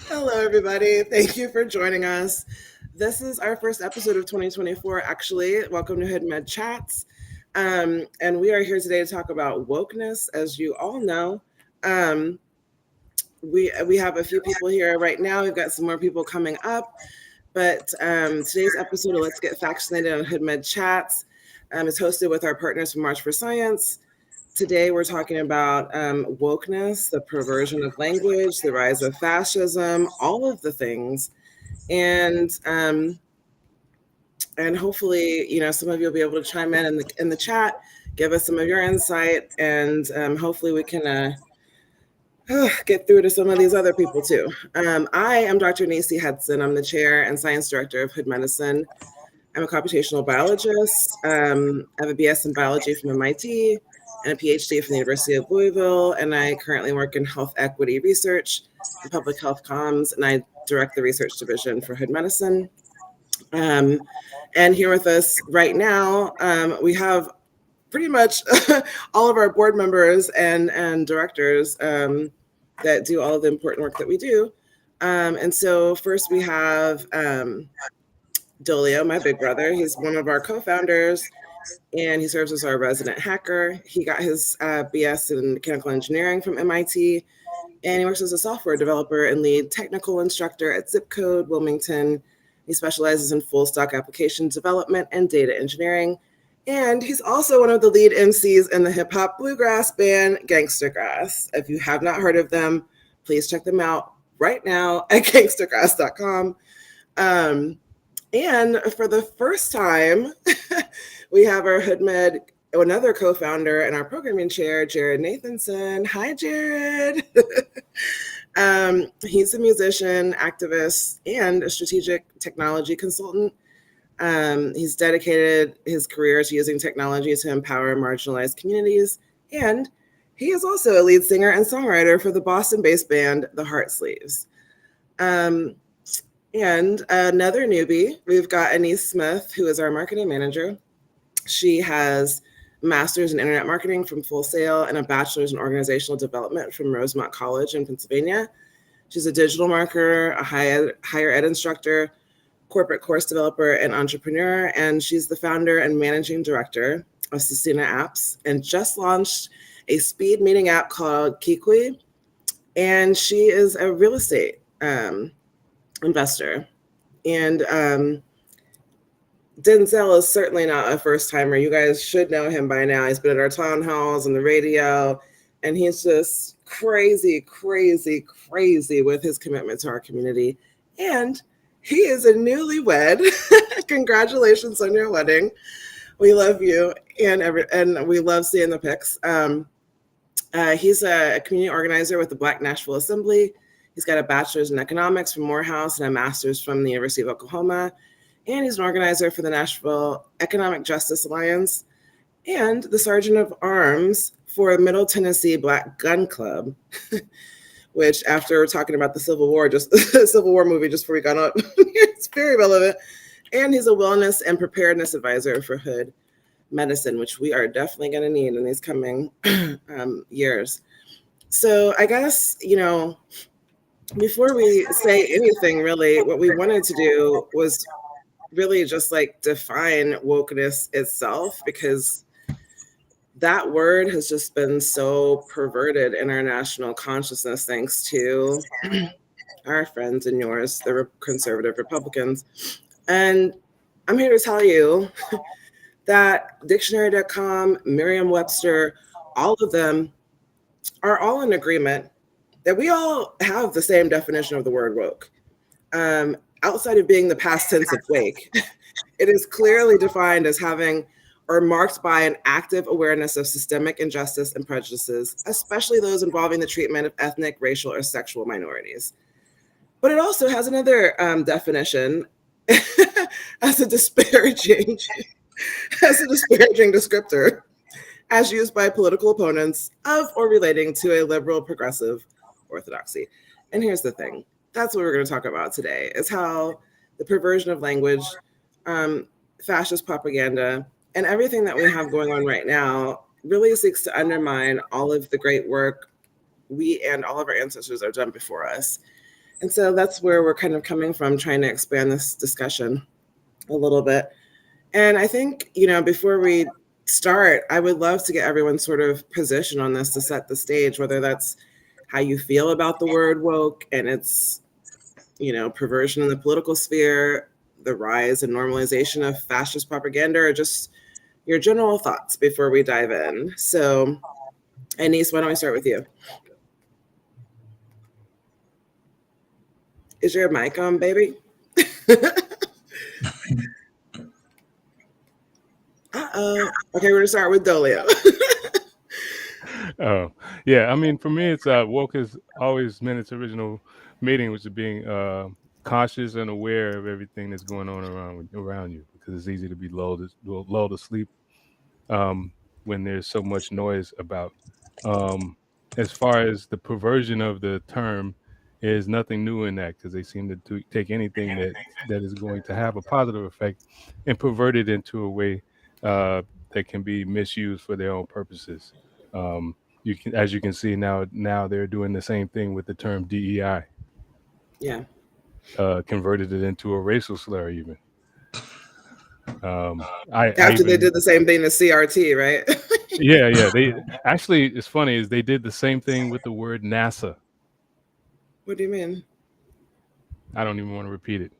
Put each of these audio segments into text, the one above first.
Hello, everybody. Thank you for joining us. This is our first episode of 2024, actually. Welcome to Hood Med Chats. And we are here today to talk about wokeness. As you all know, um, we have a few people here right now. We've got some more people coming up. But today's episode of Let's Get Vaccinated on Hood Med Chats is hosted with our partners from March for Science. Today, we're talking about wokeness, the perversion of language, the rise of fascism, all of the things, and and hopefully, some of you will be able to chime in the chat, give us some of your insight, and hopefully, we can get through to some of these other people too. I am Dr. Nacey Hudson. I'm the chair and science director of Hood Medicine. I'm a computational biologist. I have a BS in biology from MIT and a PhD from the University of Louisville. And I currently work in health equity research and public health comms, and I direct the research division for Hood Medicine. And here with us right now, we have pretty much all of our board members and directors that do all of the important work that we do. And so first we have Dolio, my big brother. He's one of our co-founders, and he serves as our resident hacker. He got his BS in mechanical engineering from MIT, and he works as a software developer and lead technical instructor at Zip Code Wilmington. He specializes in full stack application development and data engineering. And he's also one of the lead MCs in the hip hop bluegrass band Gangsta Grass. If you have not heard of them, please check them out right now at gangstagrass.com. And for the first time, we have our HoodMed, another co-founder and our programming chair, Jared Nathanson. Hi, Jared. He's a musician, activist, and a strategic technology consultant. He's dedicated his career to using technology to empower marginalized communities, and he is also a lead singer and songwriter for the Boston-based band The Heart Sleeves. And another newbie, we've got Anise Smith, who is our marketing manager. She has a master's in internet marketing from Full Sail and a bachelor's in organizational development from Rosemont College in Pennsylvania. She's a digital marketer, a higher ed instructor, corporate course developer, and entrepreneur. And she's the founder and managing director of Sistina Apps and just launched a speed meeting app called Kikwi. And she is a real estate investor. And Denzel is certainly not a first timer. You guys should know him by now. He's been at our town halls and the radio, and he's just crazy, crazy, crazy with his commitment to our community. And he is a newlywed. Congratulations on your wedding. We love you, and we love seeing the pics. He's a community organizer with the Black Nashville Assembly. He's got a bachelor's in economics from Morehouse and a master's from the University of Oklahoma. And he's an organizer for the Nashville Economic Justice Alliance and the Sergeant of Arms for Middle Tennessee Black Gun Club, which after talking about the Civil War, just the Civil War movie just before we got up, it's very relevant. And he's a wellness and preparedness advisor for Hood Medicine, which we are definitely going to need in these coming years. So I guess, before we say anything, really, what we wanted to do was really just like define wokeness itself, because that word has just been so perverted in our national consciousness thanks to our friends and yours, the conservative Republicans. And I'm here to tell you that dictionary.com, Merriam-Webster, all of them are all in agreement that we all have the same definition of the word woke. Outside of being the past tense of wake, it is clearly defined as having or marked by an active awareness of systemic injustice and prejudices, especially those involving the treatment of ethnic, racial, or sexual minorities. But it also has another definition as a disparaging descriptor, as used by political opponents of or relating to a liberal progressive orthodoxy. And here's the thing. That's what we're going to talk about today, is how the perversion of language, fascist propaganda, and everything that we have going on right now really seeks to undermine all of the great work we and all of our ancestors have done before us. And so that's where we're kind of coming from, trying to expand this discussion a little bit. And I think, before we start, I would love to get everyone's sort of position on this to set the stage, whether that's how you feel about the word woke and its, perversion in the political sphere, the rise and normalization of fascist propaganda, or just your general thoughts before we dive in. So, Anise, why don't we start with you? Is your mic on, baby? Uh-oh. Okay, we're gonna start with Dolio. Oh, yeah. I mean, for me, it's woke has always meant its original meaning, which is being cautious and aware of everything that's going on around you, because it's easy to be lulled to sleep when there's so much noise about. Um, as far as the perversion of the term, is nothing new in that, because they seem to take anything that is going to have a positive effect and pervert it into a way that can be misused for their own purposes. You can, as you can see now they're doing the same thing with the term DEI. Yeah. Converted it into a racial slur even. After they did the same thing to CRT, right? Yeah. They actually, it's funny, is they did the same thing with the word NASA. What do you mean? I don't even want to repeat it.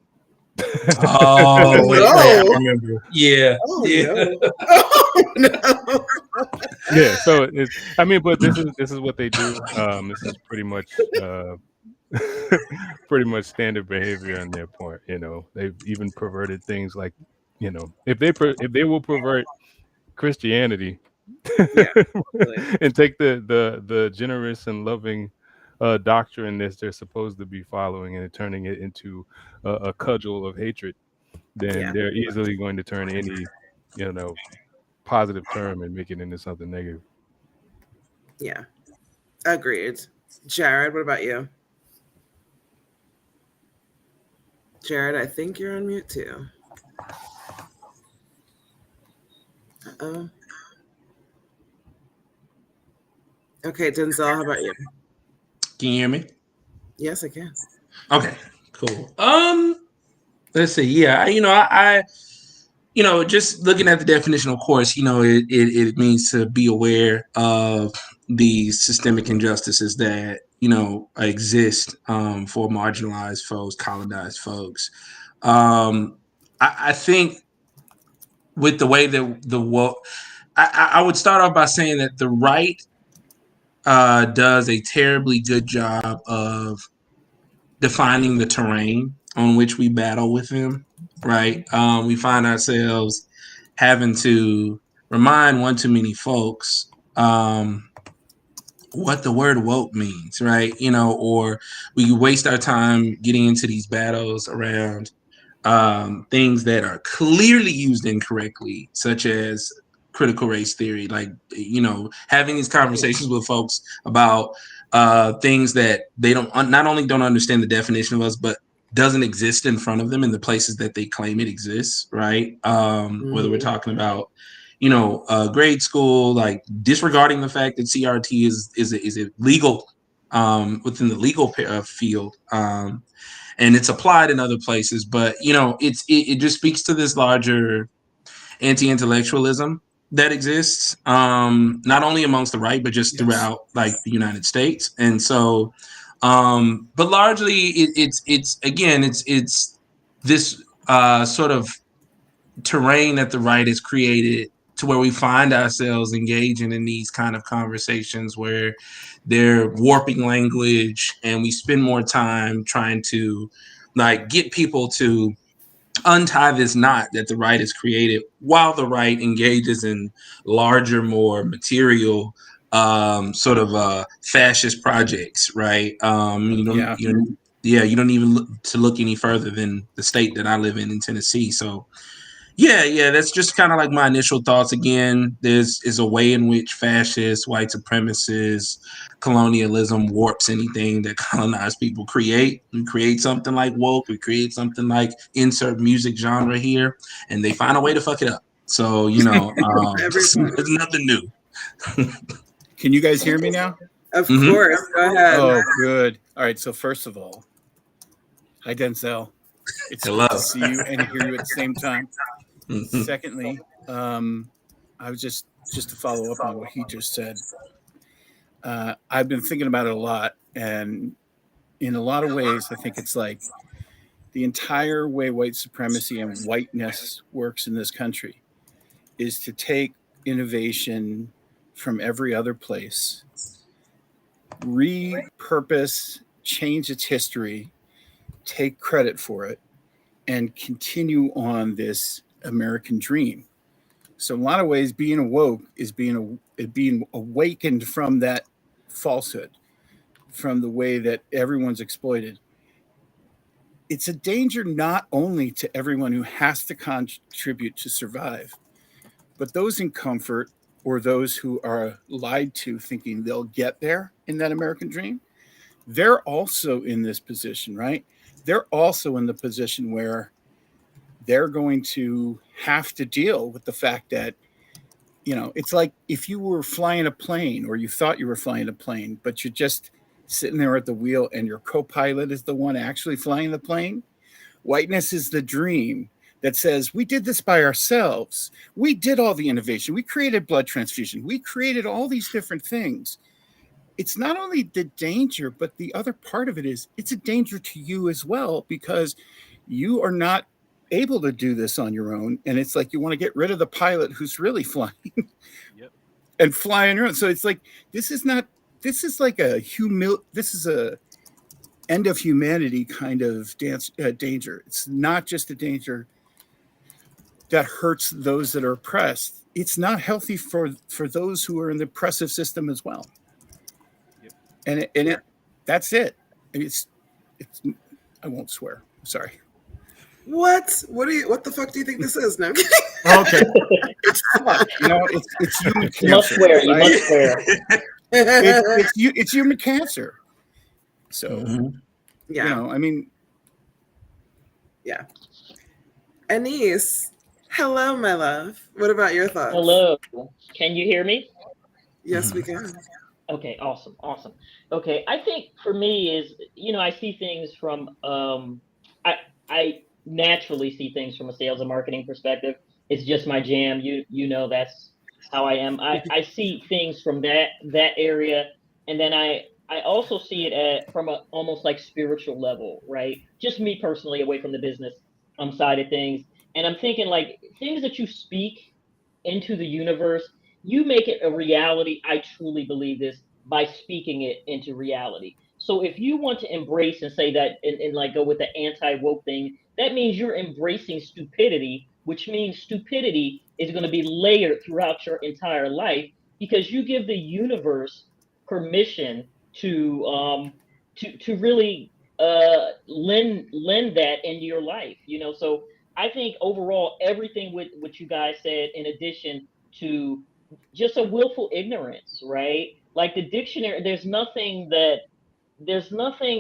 Oh, wait, I remember. Yeah. Oh, yeah. no. Oh, no. Yeah. So but this is what they do. This is pretty much pretty much standard behavior on their part. They've even perverted things like, if they will pervert Christianity, Yeah, really. and take the generous and loving doctrine that they're supposed to be following and turning it into a cudgel of hatred, then they're easily going to turn any positive term and make it into something negative. Yeah, agreed. Jared, what about you? Jared, I think you're on mute too. Uh-oh. Okay, Denzel, how about you? Can you hear me? Yes, I can. Okay, cool. Let's see. Yeah, I just looking at the definition, of course, it means to be aware of the systemic injustices that exist for marginalized folks, colonized folks. I think with the way that I would start off by saying that the right does a terribly good job of defining the terrain on which we battle with them, right? We find ourselves having to remind one too many folks what the word woke means, right? Or we waste our time getting into these battles around things that are clearly used incorrectly, such as critical race theory, like having these conversations with folks about things that they not only don't understand the definition of us, but doesn't exist in front of them in the places that they claim it exists, right? Whether we're talking about grade school, like disregarding the fact that CRT is illegal within the legal field, and it's applied in other places, but it just speaks to this larger anti-intellectualism that exists, not only amongst the right, but just throughout like the United States. And so, but largely it's this sort of terrain that the right has created to where we find ourselves engaging in these kind of conversations where they're warping language, and we spend more time trying to like get people to untie this knot that the right has created, while the right engages in larger, more material sort of fascist projects, right? You don't even look any further than the state that I live in Tennessee. So yeah, that's just kind of like my initial thoughts. Again, is a way in which fascists, white supremacists, colonialism warps anything that colonized people create. We create something like woke, we create something like insert music genre here, and they find a way to fuck it up. So, there's nothing new. Can you guys hear me now? Of course. Go ahead. Oh, good. All right. So first of all, Hi, Denzel. It's Hello. good to see you and hear you at the same time. Mhm. Secondly, I was just to follow up on what he just said. I've been thinking about it a lot, and in a lot of ways, I think it's like the entire way white supremacy and whiteness works in this country is to take innovation from every other place, repurpose, change its history, take credit for it, and continue on this American dream. So, in a lot of ways, being awoke is being awakened from that falsehood, from the way that everyone's exploited. It's a danger not only to everyone who has to contribute to survive, but those in comfort or those who are lied to thinking they'll get there in that American dream. They're also in this position, right? They're also in the position where they're going to have to deal with the fact that, it's like if you were flying a plane or you thought you were flying a plane, but you're just sitting there at the wheel and your co-pilot is the one actually flying the plane. Whiteness is the dream that says, we did this by ourselves. We did all the innovation. We created blood transfusion. We created all these different things. It's not only the danger, but the other part of it is it's a danger to you as well, because you are not able to do this on your own. And it's like you want to get rid of the pilot who's really flying and fly on your own. So it's like, this is like this is a end of humanity kind of danger. It's not just a danger that hurts those that are oppressed. It's not healthy for those who are in the oppressive system as well. And that's it. It's I won't swear. Sorry. What the fuck do you think this is? No, I'm kidding. Okay. It's human cancer. You must swear. You must swear. It's human cancer. So, Yeah. I mean, yeah. Anise, hello, my love. What about your thoughts? Hello. Can you hear me? Yes, we can. Okay, awesome. Okay, I think for me is, I see things from I naturally see things from a sales and marketing perspective. It's just my jam. That's how I am. I see things from that area, and then I also see it from a almost like spiritual level, right? Just me personally, away from the business side of things, and I'm thinking like things that you speak into the universe, you make it a reality. I truly believe this by speaking it into reality. So if you want to embrace and say that and like go with the anti-woke thing, that means you're embracing stupidity, which means stupidity is going to be layered throughout your entire life because you give the universe permission to really lend that into your life. So I think overall everything with what you guys said, in addition to just a willful ignorance, right? Like the dictionary, there's nothing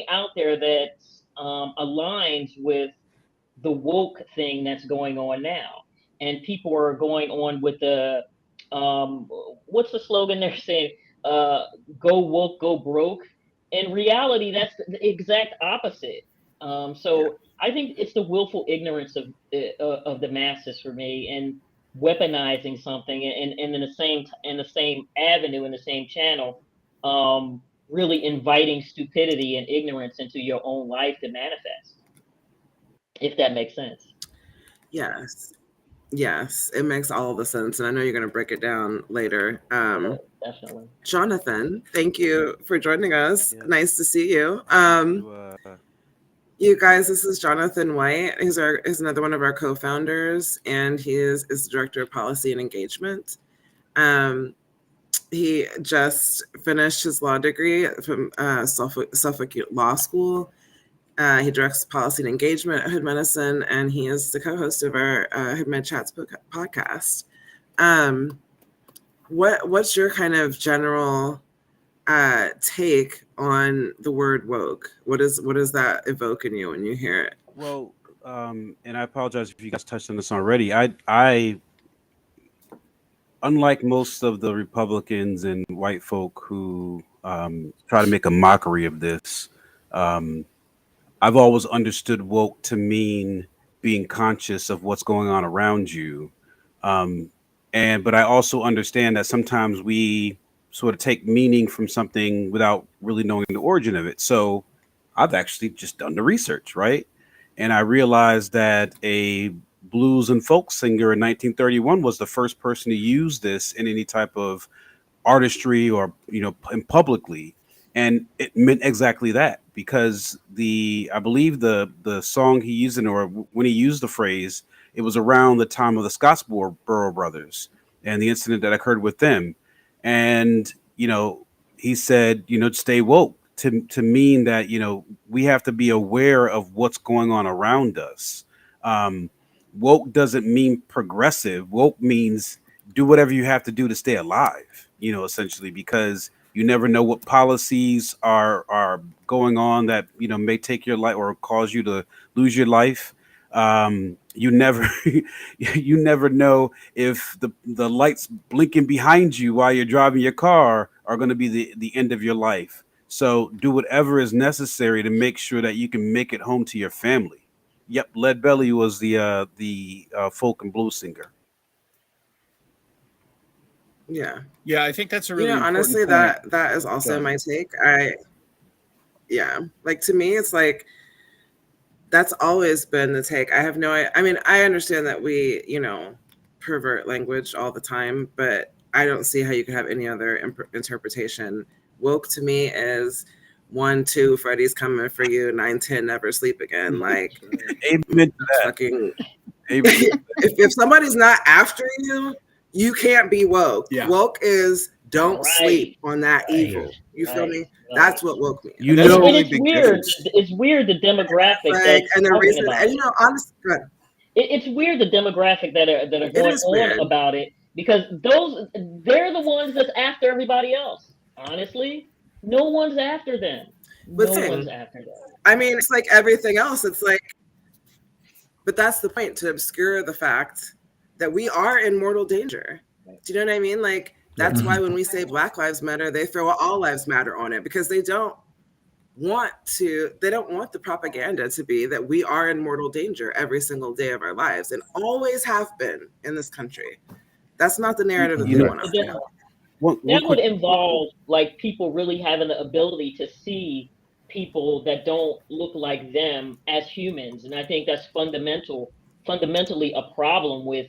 out there that aligns with the woke thing that's going on now, and people are going on with the what's the slogan they're saying? Go woke, go broke. In reality, that's the exact opposite. So I think it's the willful ignorance of the masses for me, and weaponizing something, and in the same avenue, in the same channel, really inviting stupidity and ignorance into your own life to manifest. If that makes sense. Yes, it makes all the sense, and I know you're going to break it down later. Definitely. Jonathan, thank you for joining us. Yes. Nice to see you. You guys, this is Jonathan White. He's another one of our co-founders, and he is the director of policy and engagement. He just finished his law degree from Suffolk Law School. He directs policy and engagement at Hood Medicine, and he is the co-host of our Hood Med Chats podcast. What's your kind of general take on the word woke? What does that evoke in you when you hear it? Well, and I apologize if you guys touched on this already. I unlike most of the Republicans and white folk who try to make a mockery of this, I've always understood woke to mean being conscious of what's going on around you. Um, but I also understand that sometimes we sort of take meaning from something without really knowing the origin of it. So I've actually just done the research, right? And I realized that a blues and folk singer in 1931 was the first person to use this in any type of artistry or and publicly, and it meant exactly that, because the I believe the song he used in, or when he used the phrase, it was around the time of the Scottsboro brothers and the incident that occurred with them. And he said, stay woke, to mean that we have to be aware of what's going on around us. um Woke doesn't mean progressive. Woke means do whatever you have to do to stay alive, essentially, because you never know what policies are going on that may take your life or cause you to lose your life. You never you never know if the lights blinking behind you while you're driving your car are going to be the end of your life. So do whatever is necessary to make sure that you can make it home to your family. Yep, Lead Belly was the folk and blues singer. Yeah. Yeah, I think that's a really important honestly, point. that is also Go my take. Like, to me, it's like that's always been the take. I mean, I understand that we, pervert language all the time, but I don't see how you could have any other interpretation. Woke to me is 1, 2, Freddy's coming for you, 9, 10, never sleep again. Like, Amen to that. fucking, Amen. if somebody's not after you, you can't be woke. Yeah. Woke is don't Right. sleep on that Right. evil. You feel me? Right. That's what woke means. You That's a know, really it's big weird. difference. It's weird the demographic Like, that's and the talking reason, about and it. honestly, It's weird the demographic that are it going is on weird. about it, because they're the ones that's after everybody else. Honestly, no one's after them. But No one's after them. I mean, it's like everything else. It's like, but that's the point, to obscure the fact that we are in mortal danger. Do you know what I mean? Like, that's why when we say Black Lives Matter, they throw All Lives Matter on it, because they don't want the propaganda to be that we are in mortal danger every single day of our lives, and always have been in this country. That's not the narrative that they want us to have. one That would quick, involve like people really having the ability to see people that don't look like them as humans, and I think that's fundamentally a problem with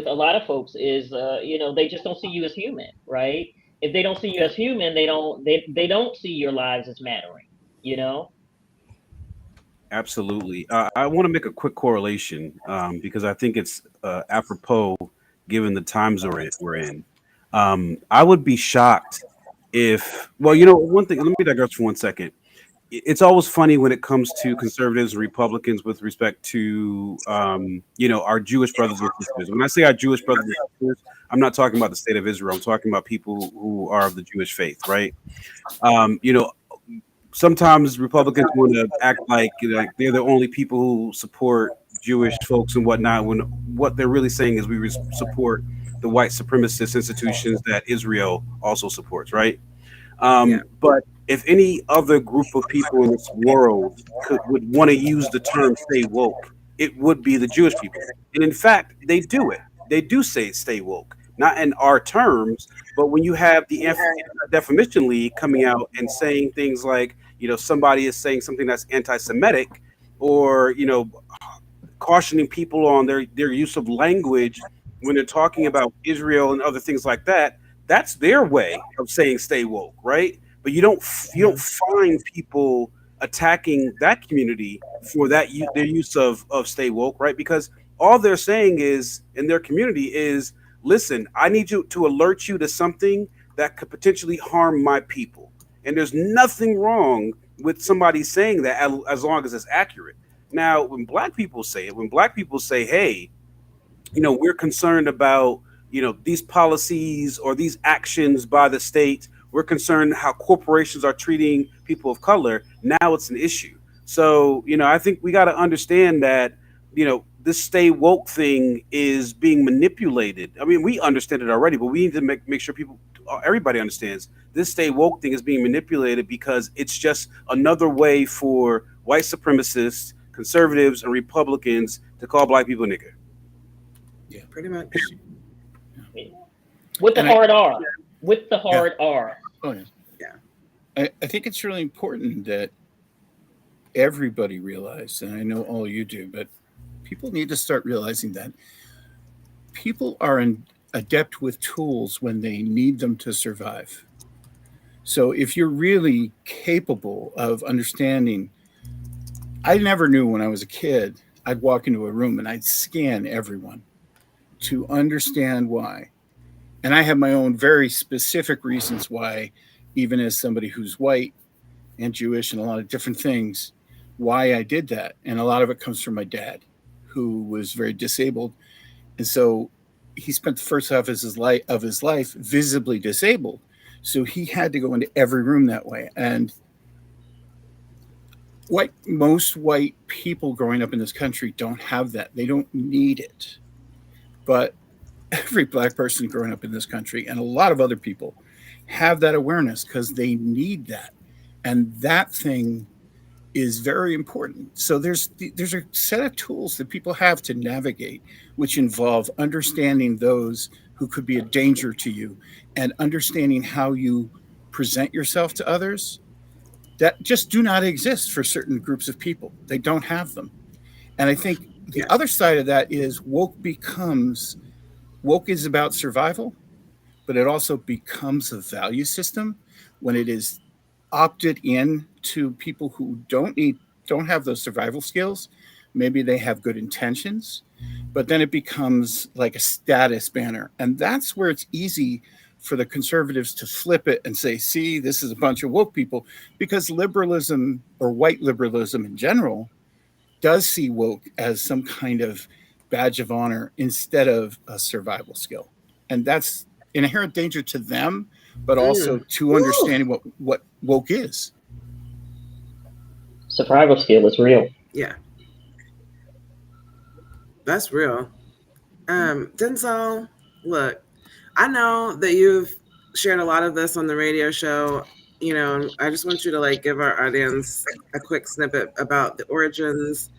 a lot of folks is they just don't see you as human, right? If they don't see you as human, they don't see your lives as mattering, you know. absolutely. I want to make a quick correlation, because I think it's apropos given the times we're in. I would be shocked if, well, one thing. Let me digress for 1 second. It's always funny when it comes to conservatives and Republicans with respect to our Jewish brothers and sisters. When I say our Jewish brothers and sisters, I'm not talking about the state of Israel. I'm talking about people who are of the Jewish faith, right? Um, you know, Sometimes Republicans want to act like they're the only people who support Jewish folks and whatnot, when what they're really saying is we support the white supremacist institutions that Israel also supports, right? Yeah. But if any other group of people in this world would want to use the term "stay woke," it would be the Jewish people. And in fact, they do it. They do say "stay woke," not in our terms, but when you have the Defamation League coming out and saying things like, somebody is saying something that's anti-Semitic, or cautioning people on their use of language when they're talking about Israel and other things like that. That's their way of saying "stay woke," right? But you don't find people attacking that community for their use of "stay woke," right? Because all they're saying is in their community is, listen, I need you to alert you to something that could potentially harm my people, and there's nothing wrong with somebody saying that as long as it's accurate. Now, when black people say it, when black people say, hey, we're concerned about, these policies or these actions by the state, we're concerned how corporations are treating people of color, now it's an issue. So, I think we got to understand that, this stay woke thing is being manipulated. I mean, we understand it already, but we need to make sure people everybody understands this stay woke thing is being manipulated because it's just another way for white supremacists, conservatives, and Republicans to call black people nigger. Yeah, pretty much. With the And hard R. With the hard R. Oh yeah. Yeah. I think it's really important that everybody realize, and I know all you do, but people need to start realizing that people are adept with tools when they need them to survive. So if you're really capable of understanding, I never knew when I was a kid, I'd walk into a room and I'd scan everyone to understand why. And I have my own very specific reasons why, even as somebody who's white and Jewish and a lot of different things, why I did that. And a lot of it comes from my dad, who was very disabled. And so he spent the first half of his life visibly disabled. So he had to go into every room that way. And most white people growing up in this country don't have that. They don't need it. But every black person growing up in this country and a lot of other people have that awareness because they need that. And that thing is very important. So there's a set of tools that people have to navigate, which involve understanding those who could be a danger to you and understanding how you present yourself to others that just do not exist for certain groups of people. They don't have them. And I think the other side of that is woke is about survival, but it also becomes a value system when it is opted in to people who don't have those survival skills. Maybe they have good intentions, but then it becomes like a status banner. And that's where it's easy for the conservatives to flip it and say, see, this is a bunch of woke people, because liberalism, or white liberalism in general, does see woke as some kind of badge of honor instead of a survival skill. And that's inherent danger to them, but also to understanding what woke is. Survival skill is real. Yeah. That's real. Denzel, look, I know that you've shared a lot of this on the radio show. You know, I just want you to like give our audience a quick snippet about the origins,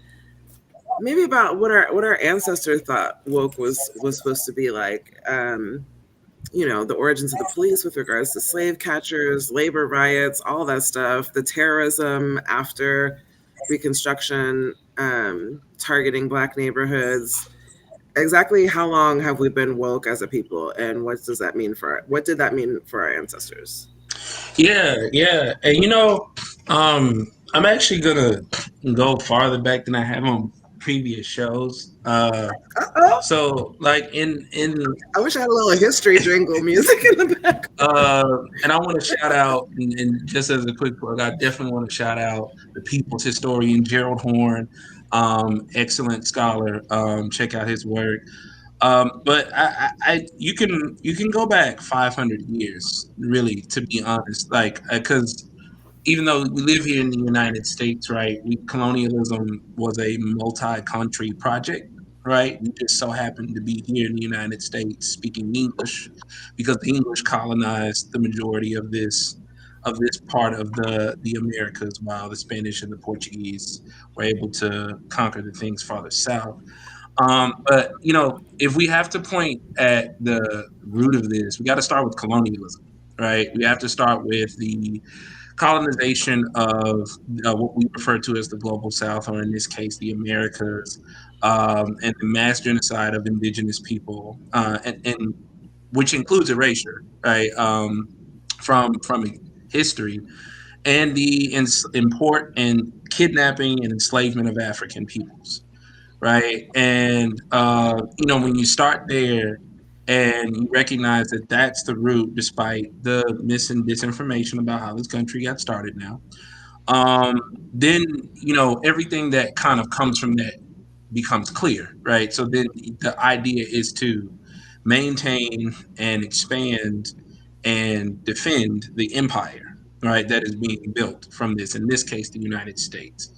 maybe about what our ancestors thought woke was supposed to be like. You know, the origins of the police with regards to slave catchers, labor riots, all that stuff, the terrorism after Reconstruction, targeting Black neighborhoods. Exactly how long have we been woke as a people, and what did that mean for our ancestors? Yeah. And you know, I'm actually gonna go farther back than I have on previous shows. So like in I wish I had a little history jingle music in the back. and I want to shout out, and just as a quick plug, I definitely want to shout out the people's historian Gerald Horne, excellent scholar. Check out his work. But you can go back 500 years, really, to be honest, like because even though we live here in the United States, right? Colonialism was a multi-country project, right? We just so happened to be here in the United States speaking English because the English colonized the majority of this part of the Americas, while the Spanish and the Portuguese were able to conquer the things farther south. But you know, if we have to point at the root of this, we got to start with colonialism, right? We have to start with the colonization of what we refer to as the global south, or in this case, the Americas, and the mass genocide of indigenous people, and which includes erasure, right, from history, and the import and kidnapping and enslavement of African peoples, right? And you know, when you start there and you recognize that that's the root, despite the mis and disinformation about how this country got started now, then you know everything that kind of comes from that becomes clear, right? So then the idea is to maintain and expand and defend the empire, right, that is being built from this, in this case, the United States.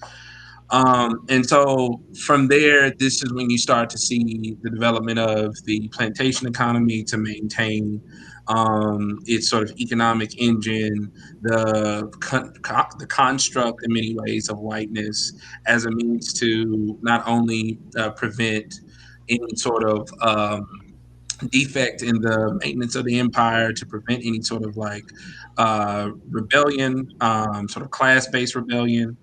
And so from there, this is when you start to see the development of the plantation economy to maintain its sort of economic engine, the construct in many ways of whiteness as a means to not only prevent any sort of defect in the maintenance of the empire, to prevent any sort of like rebellion, sort of class-based rebellion.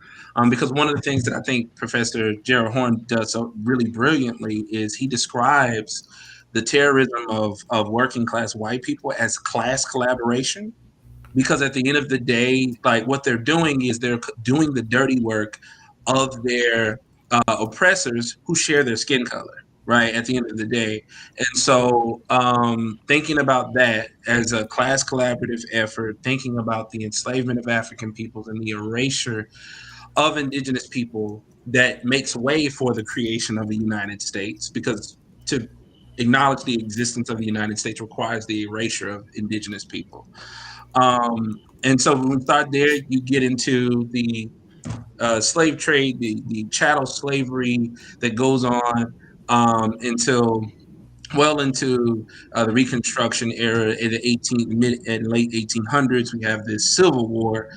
Because one of the things that I think Professor Gerald Horne does so really brilliantly is he describes the terrorism of working class white people as class collaboration. Because at the end of the day, like what they're doing is they're doing the dirty work of their oppressors who share their skin color, right? At the end of the day. And so thinking about that as a class collaborative effort, thinking about the enslavement of African peoples and the erasure of indigenous people that makes way for the creation of the United States, because to acknowledge the existence of the United States requires the erasure of indigenous people. And so when we start there, you get into the slave trade, the chattel slavery that goes on until well into the Reconstruction era in the mid and late 1800s. We have this Civil War,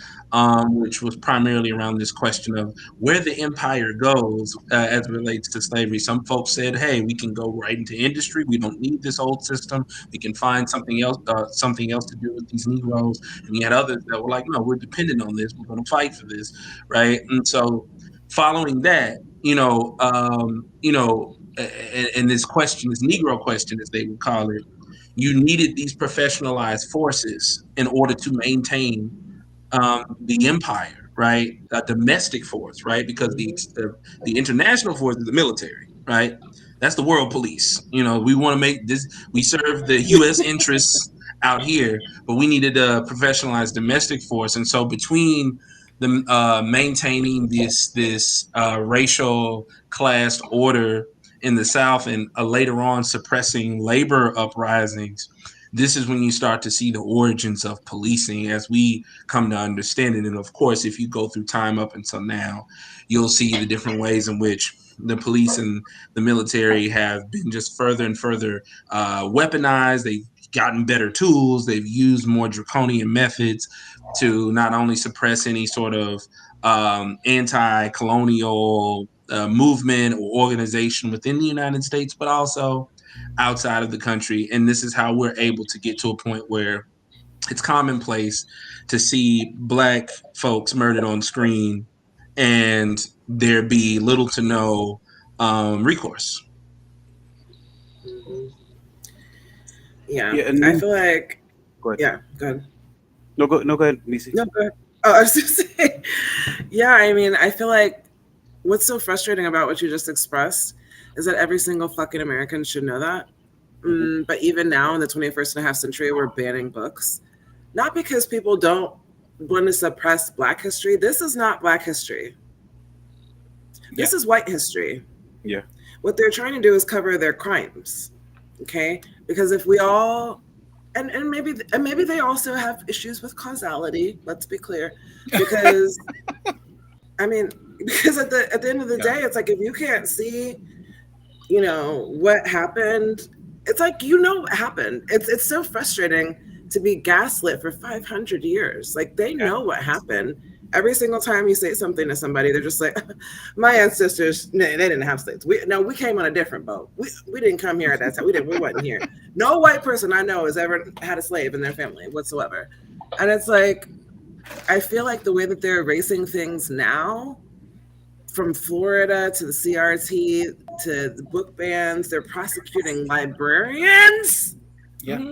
which was primarily around this question of where the empire goes as it relates to slavery. Some folks said, "Hey, we can go right into industry. We don't need this old system. We can find something else to do with these Negroes." And you had others that were like, "No, we're dependent on this. We're going to fight for this, right?" And so, following that, and this question, this Negro question, as they would call it, you needed these professionalized forces in order to maintain the empire, right? A domestic force, right? Because the international force is the military, right? That's the world police. We want to make this. We serve the U.S. interests out here, but we needed a professionalized domestic force, and so between the maintaining this racial class order in the South and later on suppressing labor uprisings, this is when you start to see the origins of policing as we come to understand it. And of course, if you go through time up until now, you'll see the different ways in which the police and the military have been just further and further weaponized. They've gotten better tools. They've used more draconian methods to not only suppress any sort of anti-colonial movement or organization within the United States, but also outside of the country. And this is how we're able to get to a point where it's commonplace to see Black folks murdered on screen and there be little to no recourse. Yeah, and I feel like. Go ahead. Yeah, go ahead. No, go ahead, Nisi. No, go ahead. Oh, I was just saying. Yeah, I mean, I feel like what's so frustrating about what you just expressed is that every single fucking American should know that. But even now in the 21st and a half century, we're banning books. Not because people don't want to suppress Black history. This is not Black history. This is white history. Yeah. What they're trying to do is cover their crimes. Okay? Because if we all, and maybe they also have issues with causality, let's be clear. Because I mean, because at the end of the day, it's like if you can't see, what happened, it's like what happened. It's so frustrating to be gaslit for 500 years. Like they know what happened. Every single time you say something to somebody, they're just like, my ancestors, they didn't have slaves. We came on a different boat. We didn't come here at that time. We wasn't here. No white person I know has ever had a slave in their family whatsoever. And it's like, I feel like the way that they're erasing things now, from Florida to the CRT to the book bans, they're prosecuting librarians. Yeah.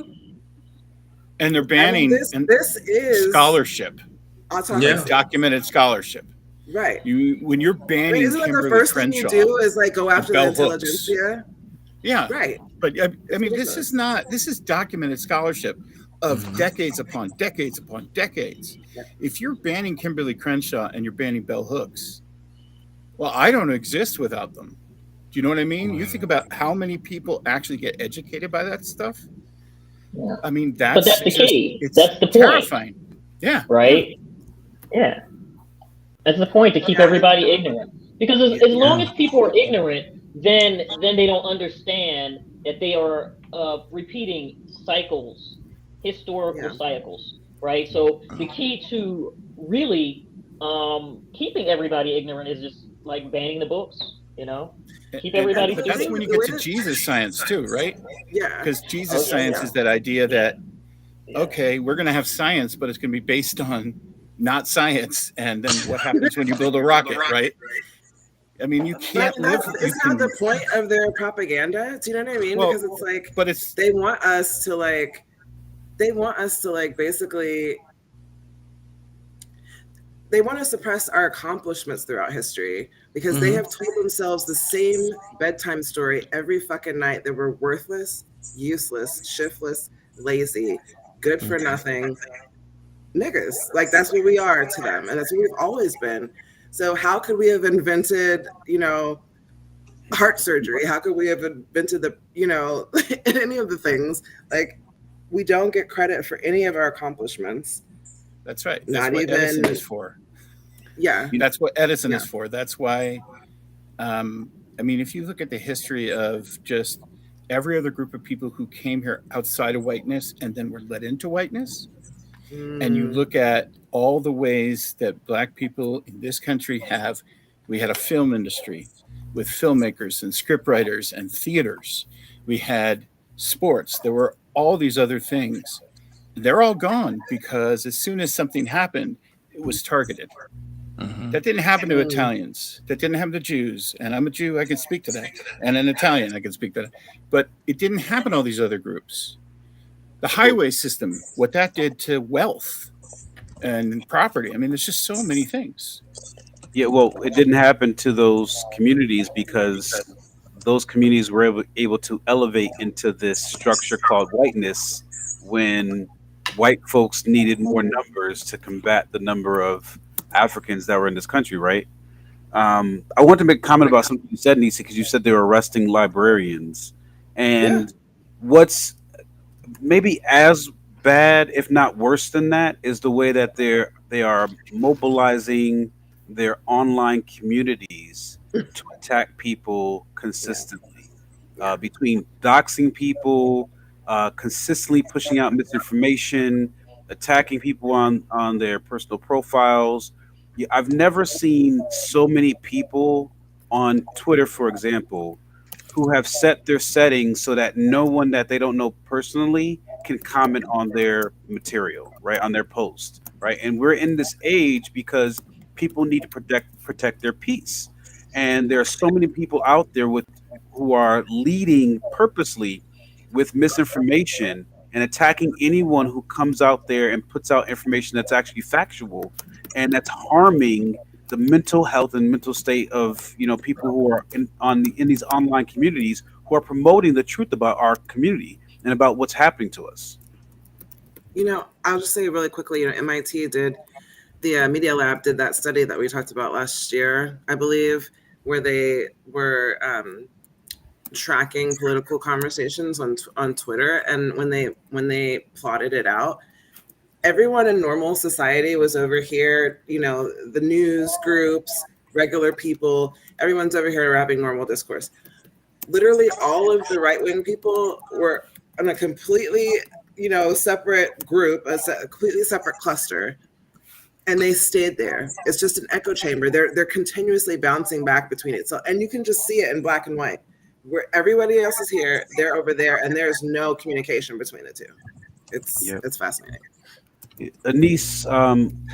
And they're banning this is scholarship. Yeah. Documented scholarship. Right. When you're banning isn't that the first thing you do is like go after the intelligentsia? Yeah. Right. But I mean, this is documented scholarship of decades upon decades upon decades. Yeah. If you're banning Kimberly Crenshaw and you're banning bell hooks, well, I don't exist without them. Do you know what I mean? You think about how many people actually get educated by that stuff. Yeah. I mean, but that's the key. It's that's the point. Terrifying. Yeah. Right. Yeah. That's the point, to keep everybody ignorant. Because as long as people are ignorant, then they don't understand that they are repeating cycles historical Yeah. cycles, right? So the key to really keeping everybody ignorant is just like banning the books, you know, keep everybody But that's stupid. when you The get way to that, Jesus science too, right? yeah, Because Oh Jesus yeah, science yeah, is that idea that, yeah. okay, we're going to have science, but it's going to be based on not science. And then what happens when you build a rocket, right? I mean, you but I can't mean, live, that's, you isn't that can, the point of their propaganda? Do you know what I mean? well, Because it's like but it's, they want us to like, basically, they want to suppress our accomplishments throughout history because they have told themselves the same bedtime story every fucking night that we're worthless, useless, shiftless, lazy, good for nothing niggas. Like that's what we are to them, and that's what we've always been. So how could we have invented, heart surgery? How could we have invented any of the things? Like we don't get credit for any of our accomplishments. that's right. That's Not what Edison even, is for. yeah, That's what Edison yeah. is for. That's why, I mean, if you look at the history of just every other group of people who came here outside of whiteness and then were led into whiteness, and you look at all the ways that Black people in this country we had a film industry with filmmakers and scriptwriters and theaters. We had sports. There were all these other things. They're all gone because as soon as something happened, it was targeted. That didn't happen to Italians. That didn't happen to Jews. And I'm a Jew, I can speak to that. And an Italian, I can speak to that. But it didn't happen to all these other groups. The highway system, what that did to wealth and property. I mean, there's just so many things. Yeah, well, it didn't happen to those communities because those communities were able to elevate into this structure called whiteness when white folks needed more numbers to combat the number of Africans that were in this country, right? I want to make a comment about something you said, Nisi, because you said they were arresting librarians. Yeah. And what's maybe as bad, if not worse than that, is the way that they are mobilizing their online communities to attack people consistently. Yeah. Between doxing people, consistently pushing out misinformation, attacking people on their personal profiles. Yeah, I've never seen so many people on Twitter, for example, who have set their settings so that no one that they don't know personally can comment on their material, right? On their post, right? And we're in this age because people need to protect their peace. And there are so many people out there who are leading purposely with misinformation and attacking anyone who comes out there and puts out information that's actually factual and that's harming the mental health and mental state of people who are in these online communities who are promoting the truth about our community and about what's happening to us. I'll just say really quickly, MIT did, the Media Lab did that study that we talked about last year, I believe, where they were tracking political conversations on Twitter. And when they plotted it out, everyone in normal society was over here, the news groups, regular people, everyone's over here having normal discourse. Literally all of the right-wing people were in a completely, separate group, a completely separate cluster. And they stayed there. It's just an echo chamber. They're continuously bouncing back between it. So, and you can just see it in black and white. Where everybody else is here, they're over there, and there's no communication between the two. It's fascinating. Anise,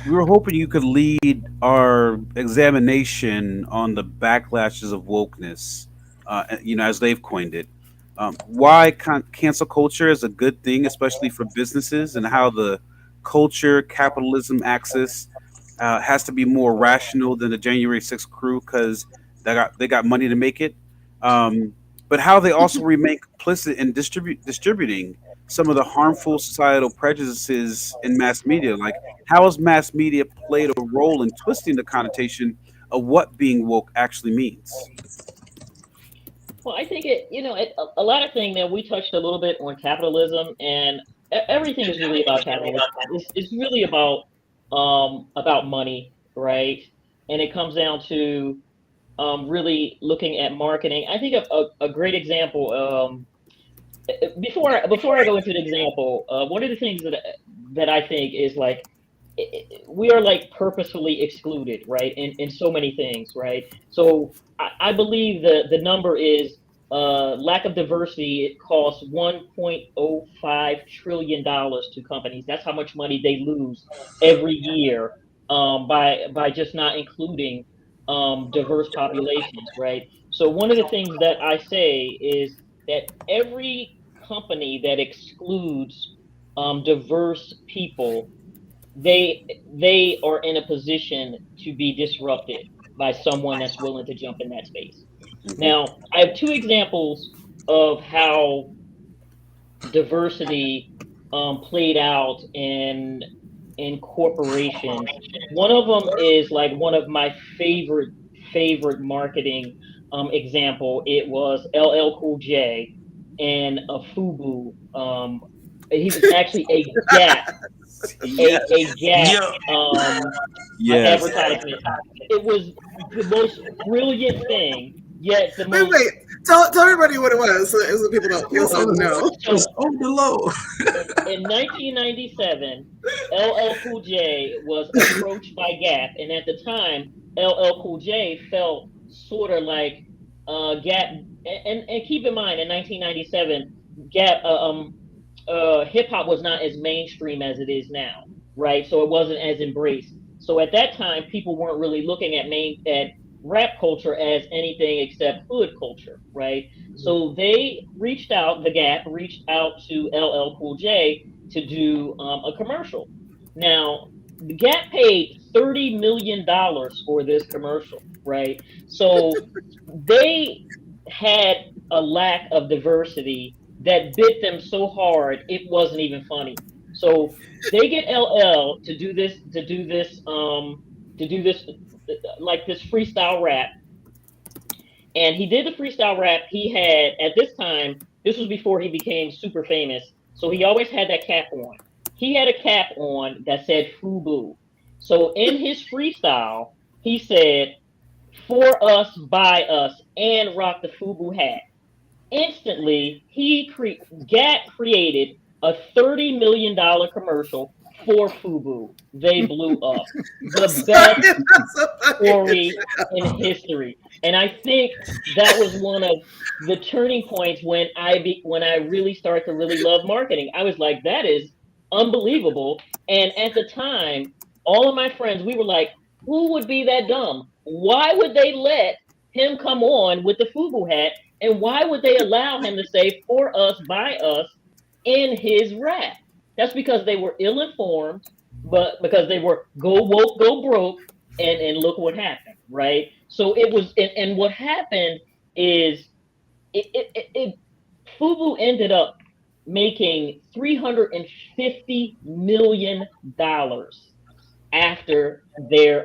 we were hoping you could lead our examination on the backlashes of wokeness, as they've coined it. Why cancel culture is a good thing, especially for businesses, and how the culture capitalism axis has to be more rational than the January 6th crew because they got money to make it. But how they also remain complicit in distributing some of the harmful societal prejudices in mass media. Like, how has mass media played a role in twisting the connotation of what being woke actually means? Well, I think a lot of things that we touched a little bit on capitalism, and everything is really about capitalism. It's really about money, right? And it comes down to really looking at marketing. I think a great example. before I go into the example, one of the things that I think is like we are like purposefully excluded, right? In so many things, right? So I believe the number is lack of diversity. It costs $1.05 trillion to companies. That's how much money they lose every year by just not including diverse populations, right? So one of the things that I say is that every company that excludes diverse people, they are in a position to be disrupted by someone that's willing to jump in that space. Mhm. Now, I have two examples of how diversity played out in corporations. One of them is like one of my favorite marketing example. It was LL Cool J and a FUBU. He was actually a Gap Yes. a Gap Yeah. Yes. advertisement. It was the most brilliant thing, yet the Wait, most. wait. Tell everybody what it was, so people don't know. It was on the low. In 1997, LL Cool J was approached by Gap, and at the time, LL Cool J felt sort of like Gap. And keep in mind, in 1997, Gap hip hop was not as mainstream as it is now, right? So it wasn't as embraced. So at that time, people weren't really looking at rap culture as anything except hood culture, right? So they reached out, the Gap reached out to LL Cool J to do a commercial. Now, the Gap paid $30 million for this commercial, right? So they had a lack of diversity that bit them so hard it wasn't even funny. So they get LL to do this like this freestyle rap, and he did the freestyle rap. He had at this time, this was before he became super famous, so he always had that cap on. He had a cap on that said FUBU. So in his freestyle, he said, "For us, by us," and rock the FUBU hat. Instantly, Gap created a $30 million commercial for FUBU. They blew up. The best That's so funny. story in history. And I think that was one of the turning points when I really started to really love marketing. I was like, that is unbelievable. And at the time, all of my friends, we were like, who would be that dumb? Why would they let him come on with the FUBU hat? And why would they allow him to say "for us, by us" in his rap? That's because they were ill informed, but because they were go woke, go broke, and look what happened, right? So it was, and what happened is it FUBU ended up making $350 million after their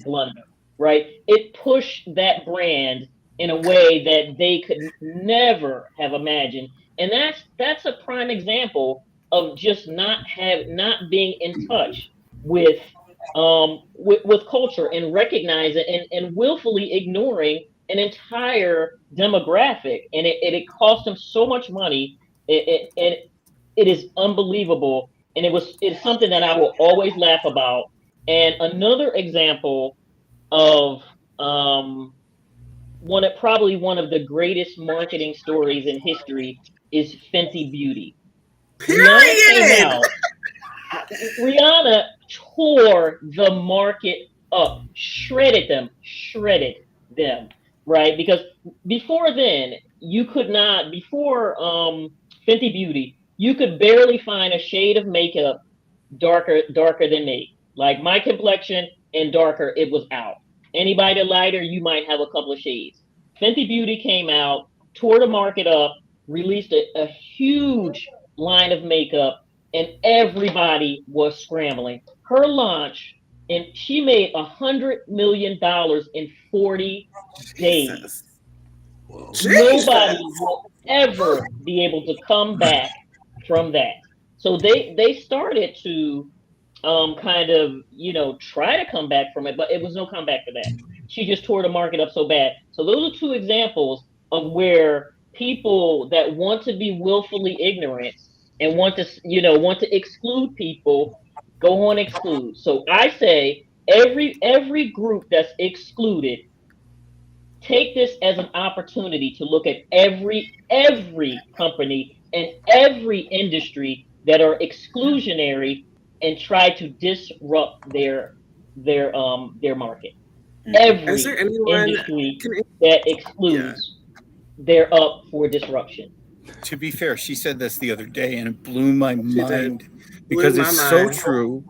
blunder, right? It pushed that brand in a way that they could never have imagined, and that's a prime example of just not being in touch with with culture and recognizing and willfully ignoring an entire demographic, and it cost them so much money. It is unbelievable, and it's something that I will always laugh about. And another example of probably one of the greatest marketing stories in history is Fenty Beauty. Rihanna came Period. out. Rihanna tore the market up, shredded them, right? Because before then, you could not, before Fenty Beauty, you could barely find a shade of makeup darker than me. Like my complexion and darker, it was out. Anybody lighter, you might have a couple of shades. Fenty Beauty came out, tore the market up, released a huge line of makeup, and everybody was scrambling. Her launch, and she made $100 million in 40 days. Jesus. Nobody Jesus. will ever be able to come back from that. So they started to kind of try to come back from it, but it was no comeback for that. She just tore the market up so bad. So those are two examples of where people that want to be willfully ignorant and want to exclude people go on exclude. So I say every group that's excluded, take this as an opportunity to look at every company and every industry that are exclusionary and try to disrupt their market. Is there Every anyone? industry Can, that excludes, they're up for disruption. To be fair, she said this the other day and it blew my She did. mind because Blew my it's so mind. true.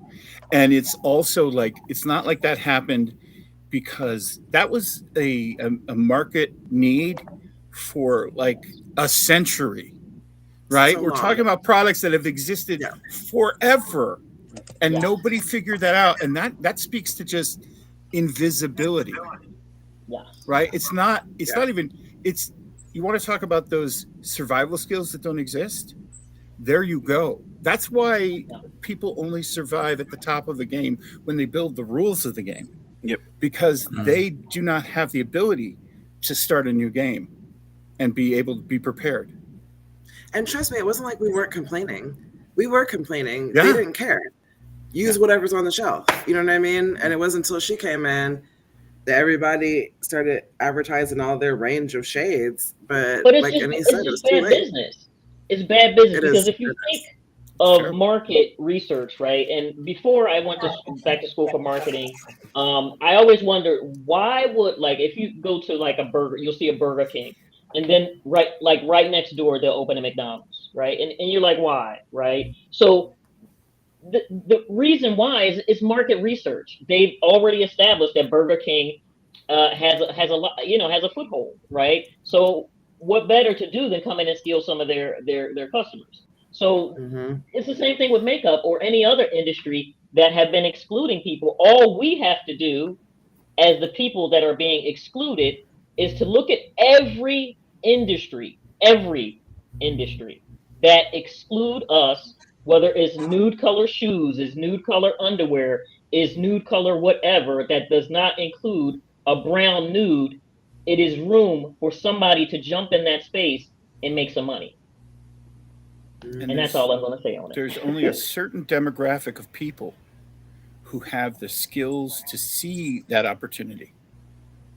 And it's also like, it's not like that happened because that was a market need for like a century, right? So We're long. talking about products that have existed Yeah. forever and Yeah. nobody figured that out. And that speaks to just invisibility, Yeah. right? It's not Yeah. even, it's, you want to talk about those survival skills that don't exist? There you go. That's why people only survive at the top of the game when they build the rules of the game. Yep. Because they do not have the ability to start a new game and be able to be prepared. And trust me, it wasn't like we weren't complaining. We were complaining. Yeah. They didn't care. Use whatever's on the shelf. You know what I mean? And it wasn't until she came in that everybody started advertising all their range of shades. But it's like just, Annie it's said, it just was too bad late. business. It's bad business It because is. if you It think is. of Sure. market research, right? And before I went back to school for marketing, I always wondered why would, like, if you go to like a burger, you'll see a Burger King, and then right next door they'll open a McDonald's, right? And you're like, why, right? So the reason why is market research. They've already established that Burger King has a lot, has a foothold, right? So what better to do than come in and steal some of their customers? So it's the same thing with makeup or any other industry that have been excluding people. All we have to do as the people that are being excluded is to look at every industry that exclude us, whether it's nude color shoes, is nude color underwear, is nude color whatever, that does not include a brown nude. It is room for somebody to jump in that space and make some money. And that's all I'm going to say on it. There's only a certain demographic of people who have the skills to see that opportunity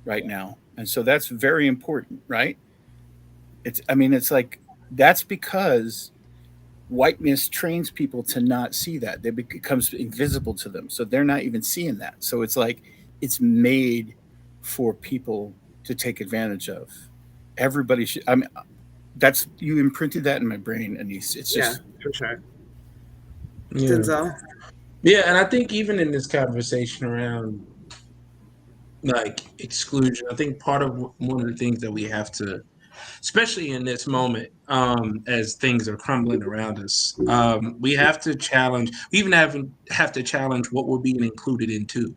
right now. And so that's very important, right? It's like, that's because whiteness trains people to not see that. It becomes invisible to them. So they're not even seeing that. So it's like, it's made for people to take advantage of. Everybody should, that's, you imprinted that in my brain, Anise. It's just, for sure. Yeah. Denzel? Yeah, and I think even in this conversation around like exclusion, I think part of one of the things that we have to, especially in this moment, as things are crumbling around us, we have to challenge. We even have to challenge what we're being included into,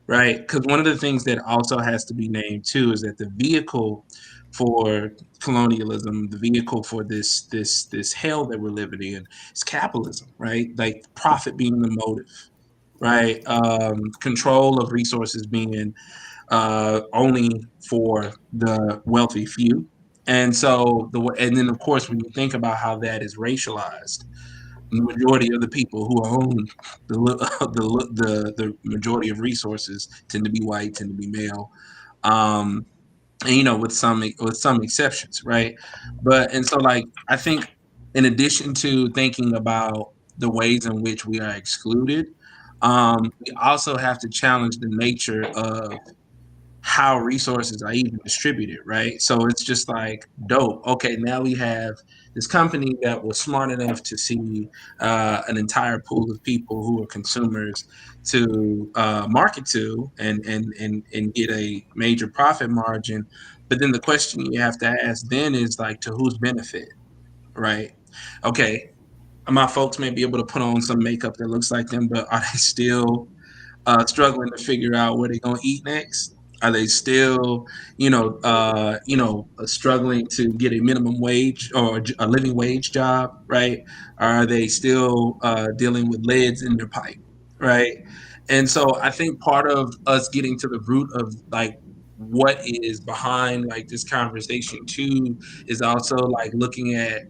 right? Because one of the things that also has to be named too is that the vehicle for colonialism, the vehicle for this hell that we're living in, is capitalism, right? Like profit being the motive, right? Control of resources being only for the wealthy few. And so and then of course when you think about how that is racialized, the majority of the people who own the majority of resources tend to be white, tend to be male, and with some exceptions, right? And so like I think in addition to thinking about the ways in which we are excluded, we also have to challenge the nature of how resources are even distributed, right? So it's just like, dope. Okay, now we have this company that was smart enough to see an entire pool of people who are consumers to market to and get a major profit margin. But then the question you have to ask then is like, to whose benefit, right? Okay, my folks may be able to put on some makeup that looks like them, but are they still struggling to figure out where they're gonna eat next? Are they still, struggling to get a minimum wage or a living wage job, right? Are they still dealing with leads in their pipe, right? And so I think part of us getting to the root of like what is behind like this conversation too is also like looking at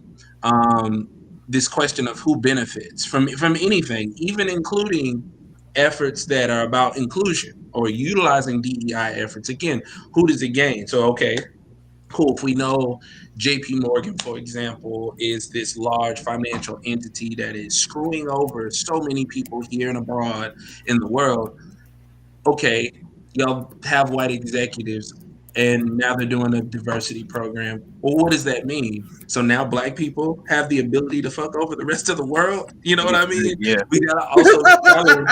this question of who benefits from anything, even including efforts that are about inclusion or utilizing DEI efforts. Again, who does it gain? So, okay, cool. If we know JP Morgan, for example, is this large financial entity that is screwing over so many people here and abroad in the world, okay, y'all have white executives and now they're doing a diversity program. Well, what does that mean? So now black people have the ability to fuck over the rest of the world? You know what I mean? Yeah. We gotta also challenge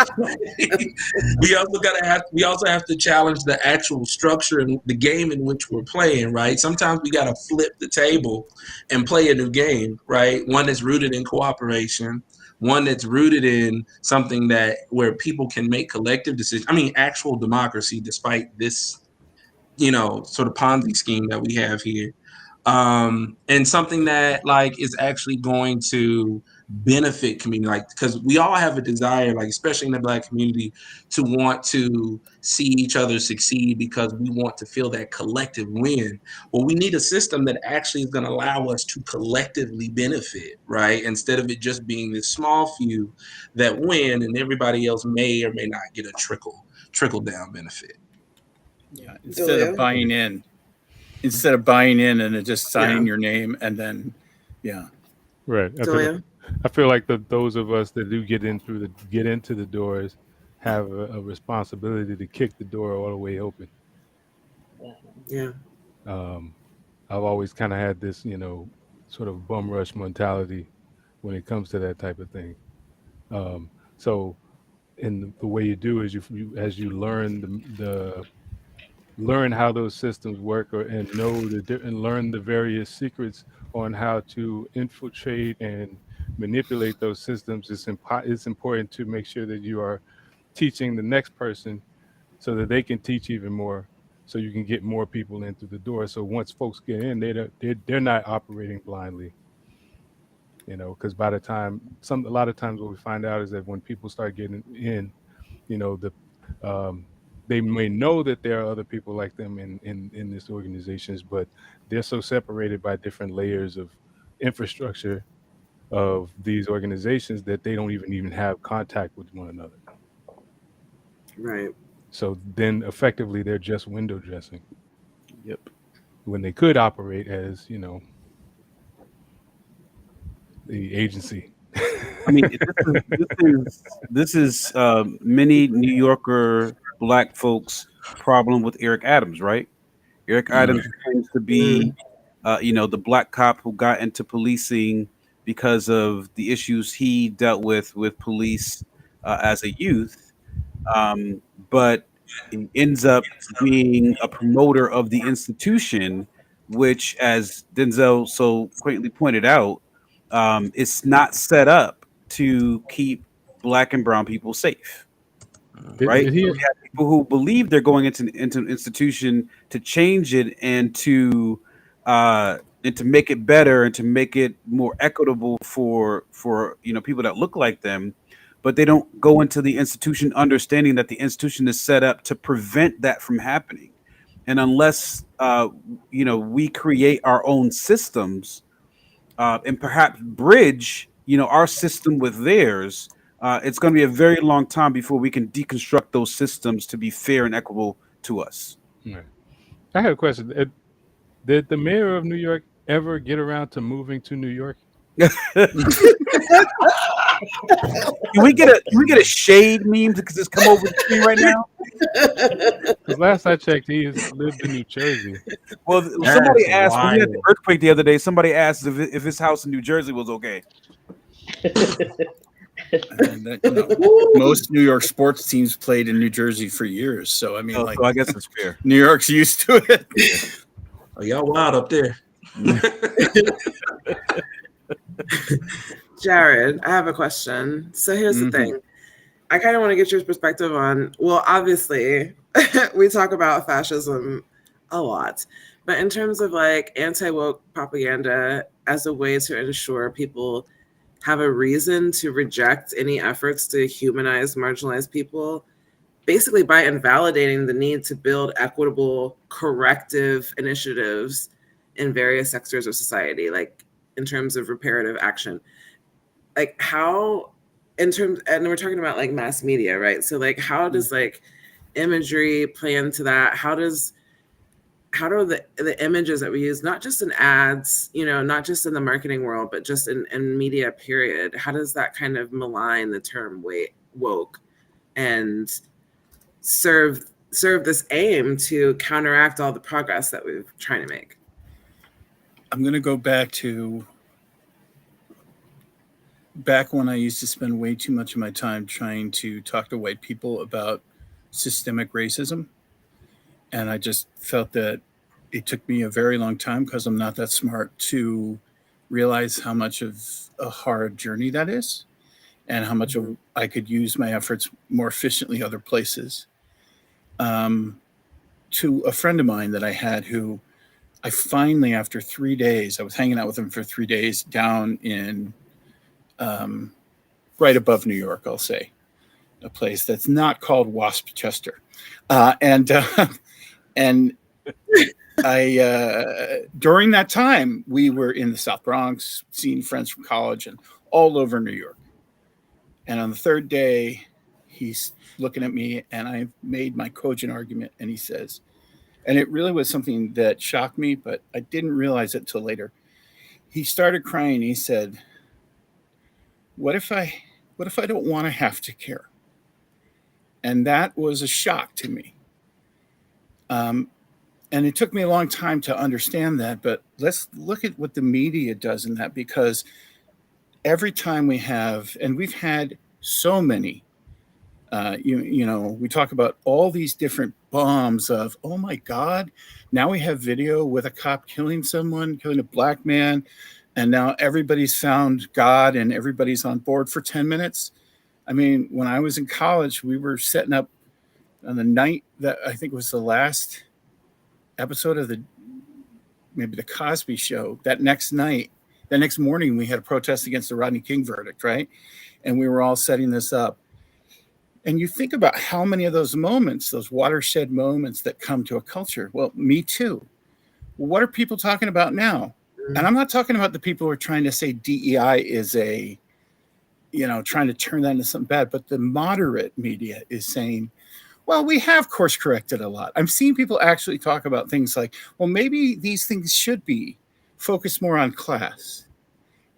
we also have to challenge the actual structure and the game in which we're playing, right? Sometimes we gotta flip the table and play a new game, right? One that's rooted in cooperation, one that's rooted in something that where people can make collective decisions. I mean, actual democracy, despite this, sort of Ponzi scheme that we have here. And something that like is actually going to benefit community, like because we all have a desire, like especially in the black community, to want to see each other succeed because we want to feel that collective win. Well, we need a system that actually is going to allow us to collectively benefit, right? Instead of it just being this small few that win and everybody else may or may not get a trickle down benefit. Yeah, instead of buying in and then just signing your name and then, Right. I feel like those of us that do get into the doors have a responsibility to kick the door all the way open. Yeah. I've always kind of had this, sort of bum rush mentality when it comes to that type of thing. So, and the way you do is as you learn learn how those systems work, and learn the various secrets on how to infiltrate and manipulate those systems. It's important to make sure that you are teaching the next person so that they can teach even more, so you can get more people in through the door. So once folks get in, they're not operating blindly, because by the time a lot of times what we find out is that when people start getting in, they may know that there are other people like them in these organizations, but they're so separated by different layers of infrastructure of these organizations that they don't even have contact with one another. Right. So then effectively they're just window dressing. Yep. When they could operate as, the agency. I mean, this is many New Yorker black folks' problem with Eric Adams, right? Eric Adams claims to be, the black cop who got into policing because of the issues he dealt with police as a youth, but he ends up being a promoter of the institution, which, as Denzel so quaintly pointed out, it's not set up to keep black and brown people safe. Right? We have people who believe they're going into an institution to change it and to make it better and to make it more equitable for people that look like them, but they don't go into the institution understanding that the institution is set up to prevent that from happening. And unless we create our own systems and perhaps bridge our system with theirs, it's going to be a very long time before we can deconstruct those systems to be fair and equitable to us. Right. I had a question. Did the mayor of New York ever get around to moving to New York? Can we get a shade meme because it's come over the screen right now? Because last I checked, he lived in New Jersey. Well, somebody asked when we had the earthquake the other day. Somebody asked if his house in New Jersey was okay. Most New York sports teams played in New Jersey for years, so I mean, so I guess it's fair. New York's used to it. Oh, y'all wild up there. Jared, I have a question. So here's the thing. I kind of want to get your perspective on, well, obviously, we talk about fascism a lot, but in terms of like anti-woke propaganda as a way to ensure people have a reason to reject any efforts to humanize marginalized people, basically by invalidating the need to build equitable corrective initiatives in various sectors of society, like in terms of reparative action. Like how, in terms, and we're talking about like mass media, right? So like how does like imagery play into that? How do the images that we use, not just in ads, you know, not just in the marketing world, but just in media period, how does that kind of malign the term woke and serve this aim to counteract all the progress that we're trying to make? I'm going to go back when I used to spend way too much of my time trying to talk to white people about systemic racism. And I just felt that it took me a very long time, because I'm not that smart, to realize how much of a hard journey that is, and how much I could use my efforts more efficiently other places. To a friend of mine that I had, who I finally, after 3 days, I was hanging out with him for 3 days down in right above New York, I'll say, a place that's not called Waspchester. And I during that time, we were in the South Bronx, seeing friends from college and all over New York. And on the third day, he's looking at me, and I made my cogent argument, and he says, and it really was something that shocked me, but I didn't realize it till later. He started crying. He said, what if I don't want to have to care? And that was a shock to me. And it took me a long time to understand that, but let's look at what the media does in that, because every time we have, and we've had so many, you know, we talk about all these different bombs of, oh my God, now we have video with a cop killing a black man, and now everybody's found God and everybody's on board for 10 minutes. I mean, when I was in college, we were setting up on the night that I think was the last episode of maybe the Cosby Show. That next morning, we had a protest against the Rodney King verdict, right? And we were all setting this up. And you think about how many of those moments, those watershed moments that come to a culture. Well, Me Too. Well, what are people talking about now? And I'm not talking about the people who are trying to say DEI is trying to turn that into something bad, but the moderate media is saying, well, we have course corrected a lot. I'm seeing people actually talk about things like, well, maybe these things should be focused more on class.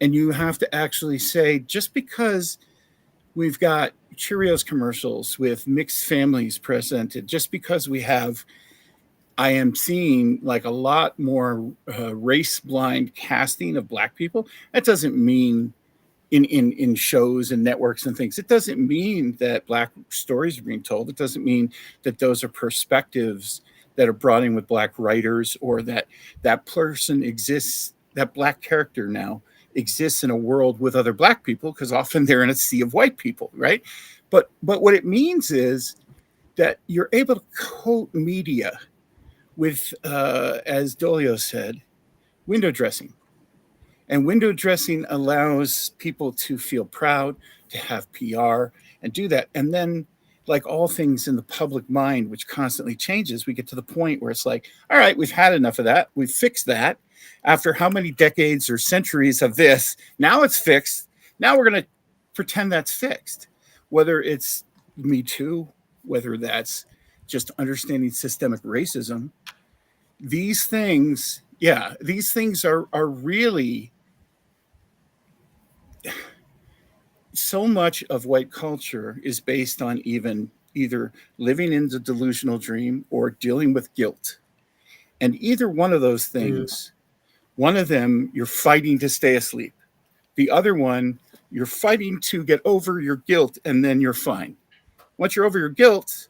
And you have to actually say, just because we've got Cheerios commercials with mixed families presented, just because I am seeing like a lot more race blind casting of black people, that doesn't mean in shows and networks and things, it doesn't mean that black stories are being told. It doesn't mean that those are perspectives that are brought in with black writers, or that person exists, that black character now exists in a world with other black people, because often they're in a sea of white people, right? But what it means is that you're able to coat media with, as Dolio said, window dressing. And window dressing allows people to feel proud, to have PR, and do that. And then, like all things in the public mind, which constantly changes, we get to the point where it's like, all right, we've had enough of that. We've fixed that. After how many decades or centuries of this, now it's fixed. Now we're going to pretend that's fixed. Whether it's Me Too, whether that's just understanding systemic racism, these things are really, so much of white culture is based on either living in the delusional dream or dealing with guilt. And either one of those things, one of them, you're fighting to stay asleep. The other one, you're fighting to get over your guilt, and then you're fine. Once you're over your guilt,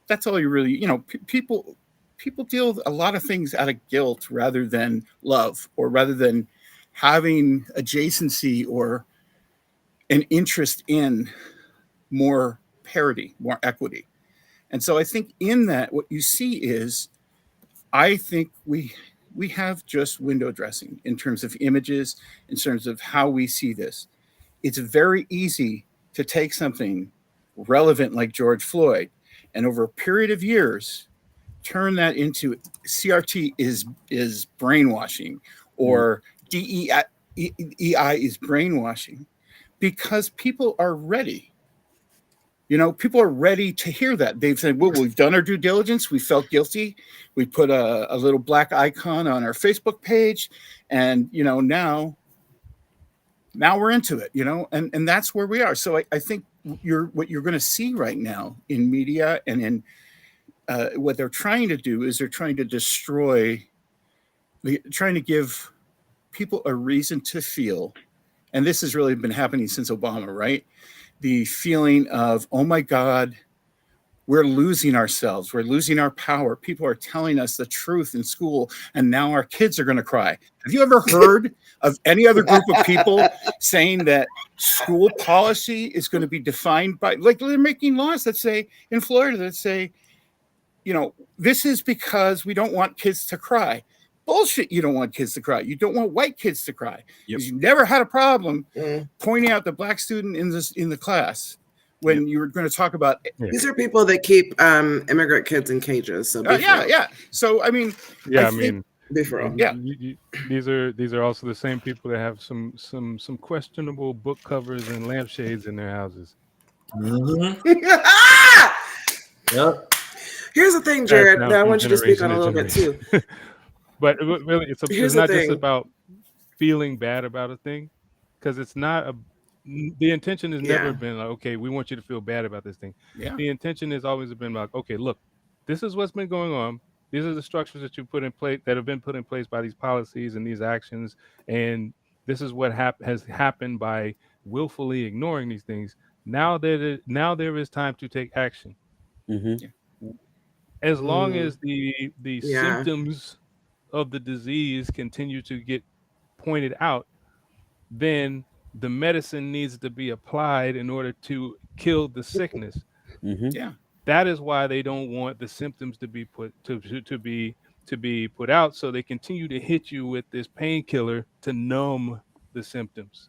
that's all you really, people deal with a lot of things out of guilt rather than love, or rather than having adjacency or an interest in more parity, more equity. And so I think in that, what you see is, I think we have just window dressing in terms of images, in terms of how we see this. It's very easy to take something relevant like George Floyd and over a period of years, turn that into CRT is brainwashing, or DEI is brainwashing, because people are ready. People are ready to hear that. They've said, well, we've done our due diligence. We felt guilty. We put a little black icon on our Facebook page. And, now we're into it, and that's where we are. So I think what you're going to see right now in media and in what they're trying to do is they're trying to trying to give people a reason to feel. And this has really been happening since Obama, right? The feeling of, oh my God, we're losing ourselves. We're losing our power. People are telling us the truth in school, and now our kids are going to cry. Have you ever heard of any other group of people saying that school policy is going to be defined by, like, they're making laws that say, in Florida, that say, this is because we don't want kids to cry. Bullshit. You don't want kids to cry. You don't want white kids to cry. Because you never had a problem pointing out the black student in the class when you were going to talk about. These are people that keep immigrant kids in cages. So yeah. So I mean, these are also the same people that have some questionable book covers and lampshades in their houses. Yep. Here's the thing, Jared. Now I want you to speak on a little bit too. But really, it's not just about feeling bad about a thing, because it's not the intention has never been like, okay, we want you to feel bad about this thing. The intention has always been like, okay, look, this is what's been going on. These are the structures that you put in place, that have been put in place by these policies and these actions, and this is what has happened by willfully ignoring these things. Now there is time to take action. As long as the symptoms of the disease continue to get pointed out, then the medicine needs to be applied in order to kill the sickness. That is why they don't want the symptoms to be put out, so they continue to hit you with this painkiller to numb the symptoms.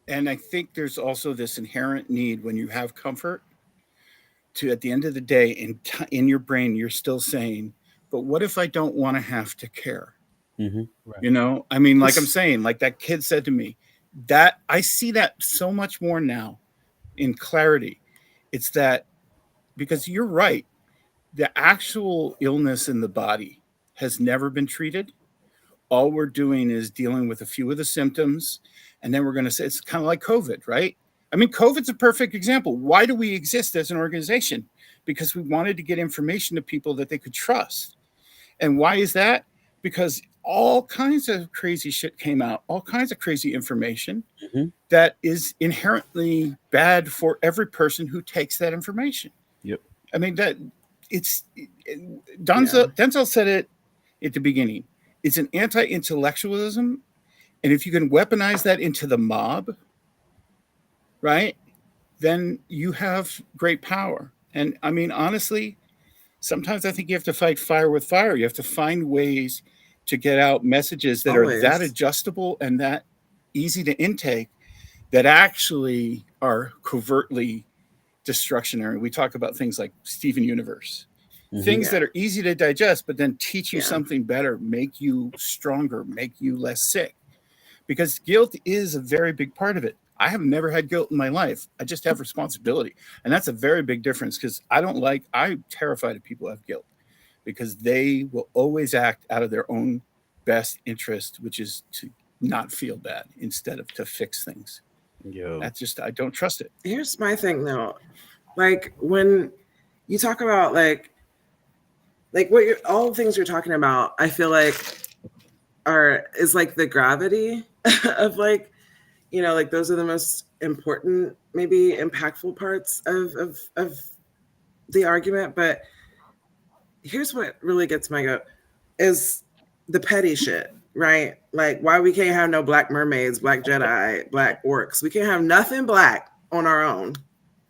And I think there's also this inherent need, when you have comfort, to, at the end of the day, in your brain, you're still saying, but what if I don't want to have to care? Right. I mean, like I'm saying, like that kid said to me, that I see that so much more now in clarity. It's that, because you're right, the actual illness in the body has never been treated. All we're doing is dealing with a few of the symptoms. And then we're going to say, it's kind of like COVID, right? I mean, COVID's a perfect example. Why do we exist as an organization? Because we wanted to get information to people that they could trust. And why is that? Because all kinds of crazy shit came out, all kinds of crazy information that is inherently bad for every person who takes that information. I mean, Denzel said it at the beginning. It's an anti-intellectualism. And if you can weaponize that into the mob, right, then you have great power. And I mean, honestly, sometimes I think you have to fight fire with fire. You have to find ways to get out messages that are that adjustable and that easy to intake, that actually are covertly destructionary. We talk about things like Steven Universe, things that are easy to digest, but then teach you something better, make you stronger, make you less sick. Because guilt is a very big part of it. I have never had guilt in my life. I just have responsibility. And that's a very big difference, because I'm terrified of people who have guilt, because they will always act out of their own best interest, which is to not feel bad instead of to fix things. That's just, I don't trust it. Here's my thing though. Like, when you talk about like all the things you're talking about, I feel like is like the gravity of like, like those are the most important, maybe impactful parts of the argument. But here's what really gets my goat is the petty shit, right? Like, why we can't have no black mermaids, black Jedi, black orcs. We can't have nothing black on our own.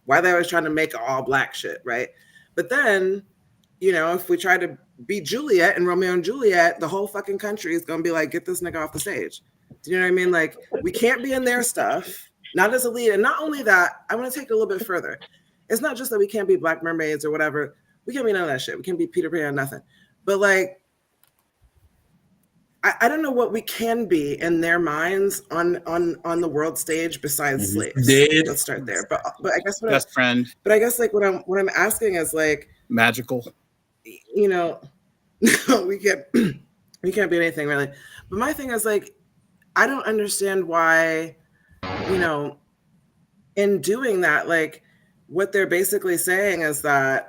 Why they always trying to make all black shit, right? But then, if we try to be Juliet and Romeo and Juliet, the whole fucking country is gonna be like, get this nigga off the stage. Do you know what I mean? Like, we can't be in their stuff, not as a lead. And not only that, I want to take it a little bit further. It's not just that we can't be black mermaids or whatever. We can't be none of that shit. We can't be Peter Pan, nothing. But like, I don't know what we can be in their minds on the world stage besides slaves. Dead. Let's start there. But I guess Best friend. But I guess like what I'm asking is like, magical. You know, no, we can't be anything really. But my thing is like, I don't understand why, you know, in doing that, like what they're basically saying is that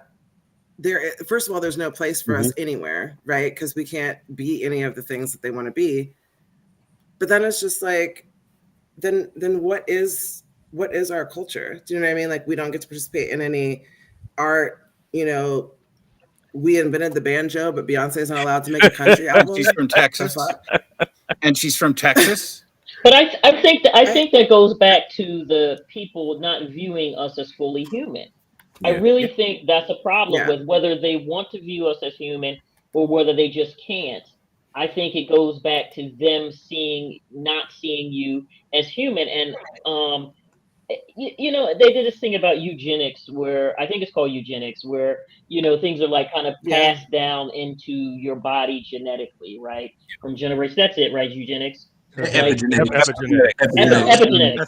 first of all, there's no place for us anywhere, right? Because we can't be any of the things that they want to be. But then it's just like, then what is our culture? Do you know what I mean? Like we don't get to participate in any art. You know, we invented the banjo, but Beyonce's not allowed to make a country album. She's from Texas, and she's from Texas. But I think that goes back to the people not viewing us as fully human. I really think that's a problem with whether they want to view us as human or whether they just can't. I think it goes back to them not seeing you as human. And, you know, they did this thing about eugenics where I think it's called eugenics, where, you know, things are like kind of passed down into your body genetically, right? From generation. That's it, right? Eugenics. Epigenetics.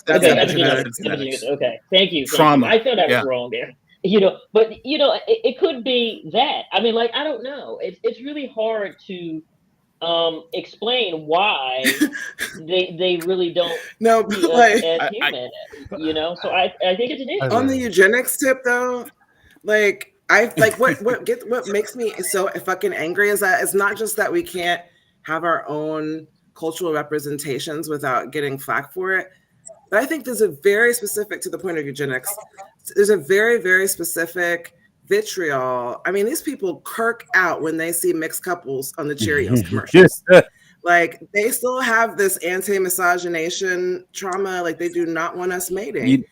Epigenetics. Okay. Thank you. Trauma. I thought I was wrong there. You know, but you know, it could be that. I mean, like, I don't know. It's really hard to explain why they really don't see us as human. You know, so I think it's an issue. On the eugenics tip, though, like what makes me so fucking angry is that it's not just that we can't have our own cultural representations without getting flack for it. But I think there's a very specific, to the point of eugenics, there's a very, very specific vitriol. I mean, these people kirk out when they see mixed couples on the Cheerios commercials. Like, they still have this anti-miscegenation trauma. Like, they do not want us mating.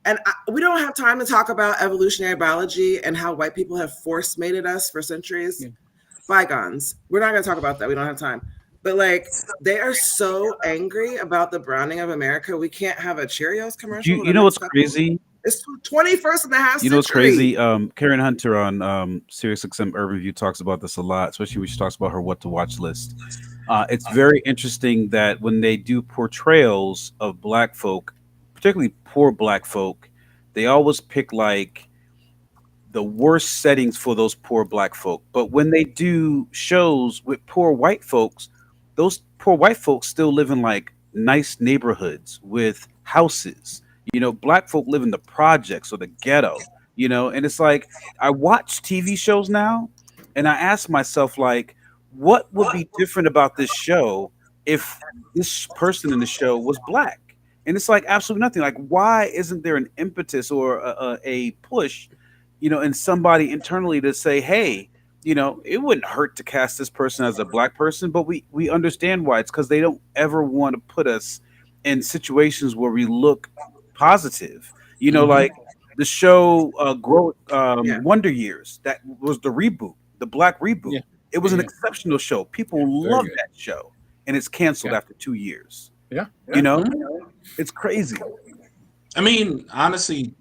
And we don't have time to talk about evolutionary biology and how white people have force mated us for centuries. Bygones. We're not going to talk about that. We don't have time. But like, they are so angry about the browning of America. We can't have a Cheerios commercial. You know what's crazy? It's 21st and a half century. You know what's crazy? Karen Hunter on SiriusXM Urban View talks about this a lot, especially when she talks about her what to watch list. It's very interesting that when they do portrayals of Black folk, particularly poor Black folk, they always pick like the worst settings for those poor Black folk. But when they do shows with poor white folks, those poor white folks still live in like nice neighborhoods with houses. You know, Black folk live in the projects or the ghetto, you know, and it's like, I watch TV shows now and I ask myself, like, what would be different about this show if this person in the show was Black? And it's like, absolutely nothing. Like, why isn't there an impetus or a push, you know, in somebody internally to say, hey, you know, it wouldn't hurt to cast this person as a Black person, but we understand why. It's because they don't ever want to put us in situations where we look positive. You know, like the show Wonder Years, that was the reboot, the Black reboot. It was an exceptional show. People love that show, and it's canceled after 2 years. You know, it's crazy. I mean, honestly,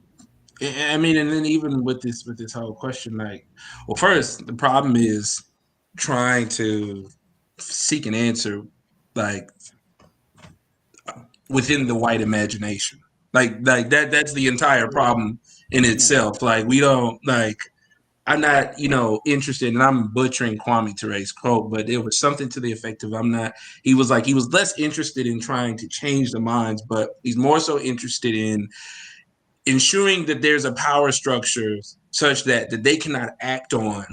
I mean, and then even with this whole question, like, well, first, the problem is trying to seek an answer, like, within the white imagination. Like that's the entire problem in itself. Like, we don't, like, I'm not, you know, interested, and I'm butchering Kwame Ture's quote, but it was something to the effect of, he was less interested in trying to change the minds, but he's more so interested in ensuring that there's a power structure such that they cannot act on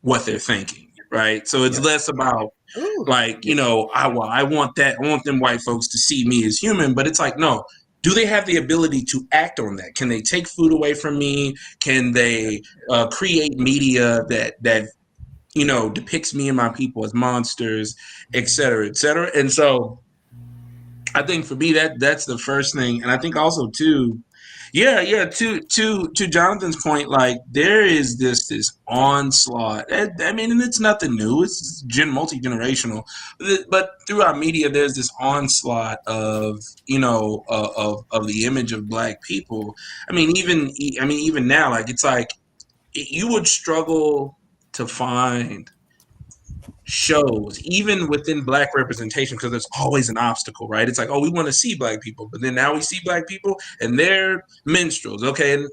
what they're thinking, right? So it's less about like, you know, I want them white folks to see me as human, but it's like, no, do they have the ability to act on that? Can they take food away from me? Can they create media that you know, depicts me and my people as monsters, et cetera, et cetera? And so I think for me that's the first thing. And I think also too, to Jonathan's point, like, there is this onslaught. I mean, and it's nothing new. It's multi-generational, but throughout media, there's this onslaught of, you know, of the image of Black people. I mean, even now, like, it's like, you would struggle to find shows, even within Black representation, because there's always an obstacle, right? It's like, oh, we want to see Black people, but then now we see Black people and they're minstrels, okay? And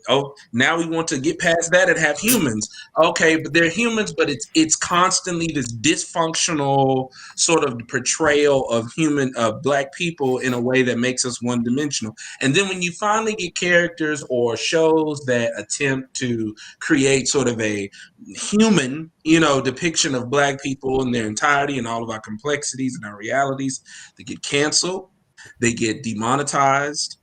now we want to get past that and have humans, okay? But they're humans, but it's constantly this dysfunctional sort of portrayal of Black people in a way that makes us one dimensional. And then when you finally get characters or shows that attempt to create sort of a human, depiction of Black people in their entirety and all of our complexities and our realities, they get canceled, they get demonetized,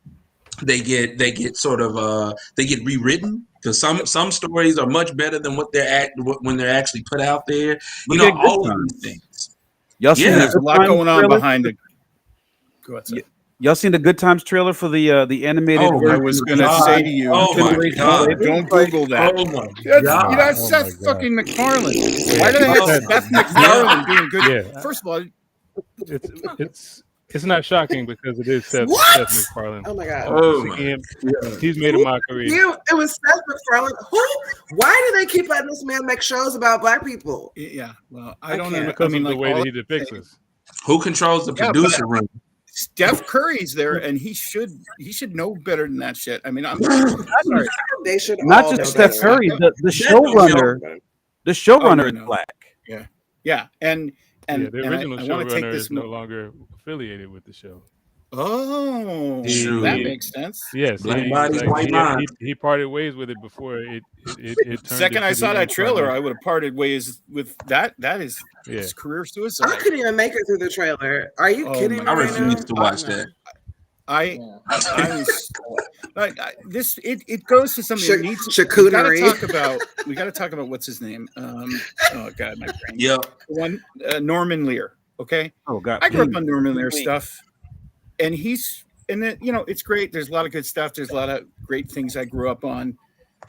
they get sort of they get rewritten, because some stories are much better than when they're actually put out there. All of these things. Y'all seen there's a lot going on behind it. Go ahead, sir. Y'all seen the Good Times trailer for the animated? I was going to say to you, don't Google that. Oh my God. That's Seth fucking MacFarlane. Why do they have Seth MacFarlane being good? Yeah. First of all, it's not shocking because it is Seth MacFarlane. Oh my God. He's made a mockery. It was Seth MacFarlane. Why do they keep letting this man make shows about Black people? Yeah, well, I don't know. Because of the way that he depicts us. Who controls the producer room? Steph Curry's there, and he should know better than that shit. I mean, I'm sorry. They should not just Steph Curry. The showrunner. The showrunner is Black. Yeah, and the original showrunner is no longer affiliated with the show. Oh, that makes sense. Yes, he parted ways with it before it turned. Second I saw that trailer, I would have parted ways with that. That is his career suicide. I couldn't even make it through the trailer. Are you kidding me? I refuse to watch that. It goes to something that needs charcuterie. We got to talk about what's his name. Oh God, my brain. Yeah. Norman Lear. Okay. Oh God. I grew up on Norman Lear stuff, and it's great. There's a lot of good stuff. There's a lot of great things I grew up on,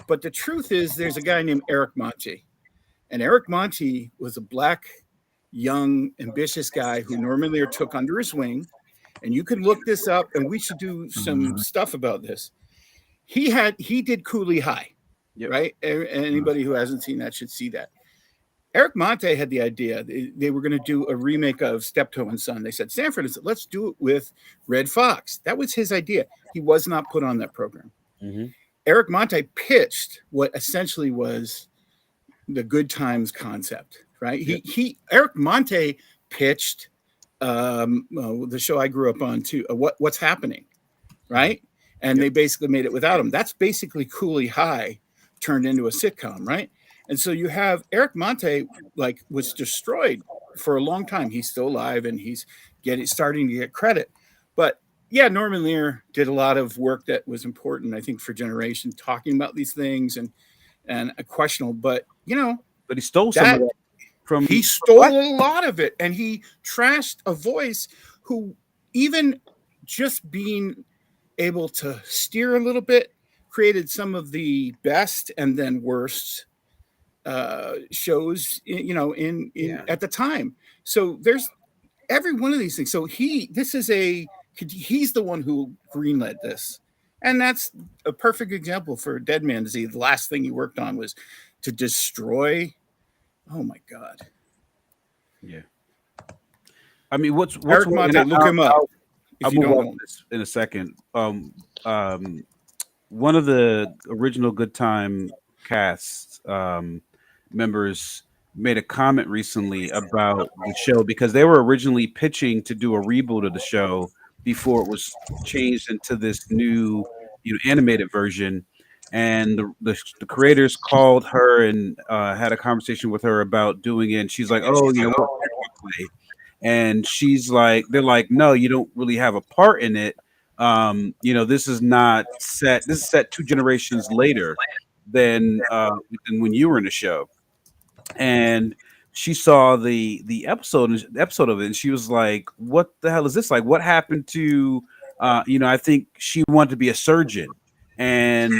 but the truth is, there's a guy named Eric Monti, and Eric Monti was a Black, young, ambitious guy who Norman Lear took under his wing. And you can look this up, and we should do some stuff about this. He did Cooley High, right? Anybody who hasn't seen that should see that. Eric Monti had the idea. They were going to do a remake of Steptoe and Son. They said, Sanford, let's do it with Red Fox. That was his idea. He was not put on that program. Mm-hmm. Eric Monti pitched what essentially was the Good Times concept, right? Eric Monti pitched the show I grew up on too, What's Happening, right? And they basically made it without him. That's basically Cooley High turned into a sitcom, right? And so you have Eric Monti was destroyed for a long time. He's still alive and he's starting to get credit. But yeah, Norman Lear did a lot of work that was important, I think, for generation, talking about these things and questionable. But but he stole some of that. He stole a lot of it, and he trashed a voice who, even just being able to steer a little bit, created some of the best and then worst shows, at the time. So there's every one of these things. So he's the one who greenlit this, and that's a perfect example for Dead Man Disease. The last thing he worked on was to destroy. Oh my God! Yeah, I mean, what's Eric Monti? Look him up. I'll move on this in a second. One of the original Good Time cast members made a comment recently about the show because they were originally pitching to do a reboot of the show before it was changed into this new, animated version. And the creators called her and had a conversation with her about doing it. And she's like, "Oh, and she's like, they're like, "No, you don't really have a part in it. This is not set. This is set 2 generations later than when you were in the show." And she saw the episode of it, and she was like, "What the hell is this? Like, what happened to?" I think she wanted to be a surgeon. And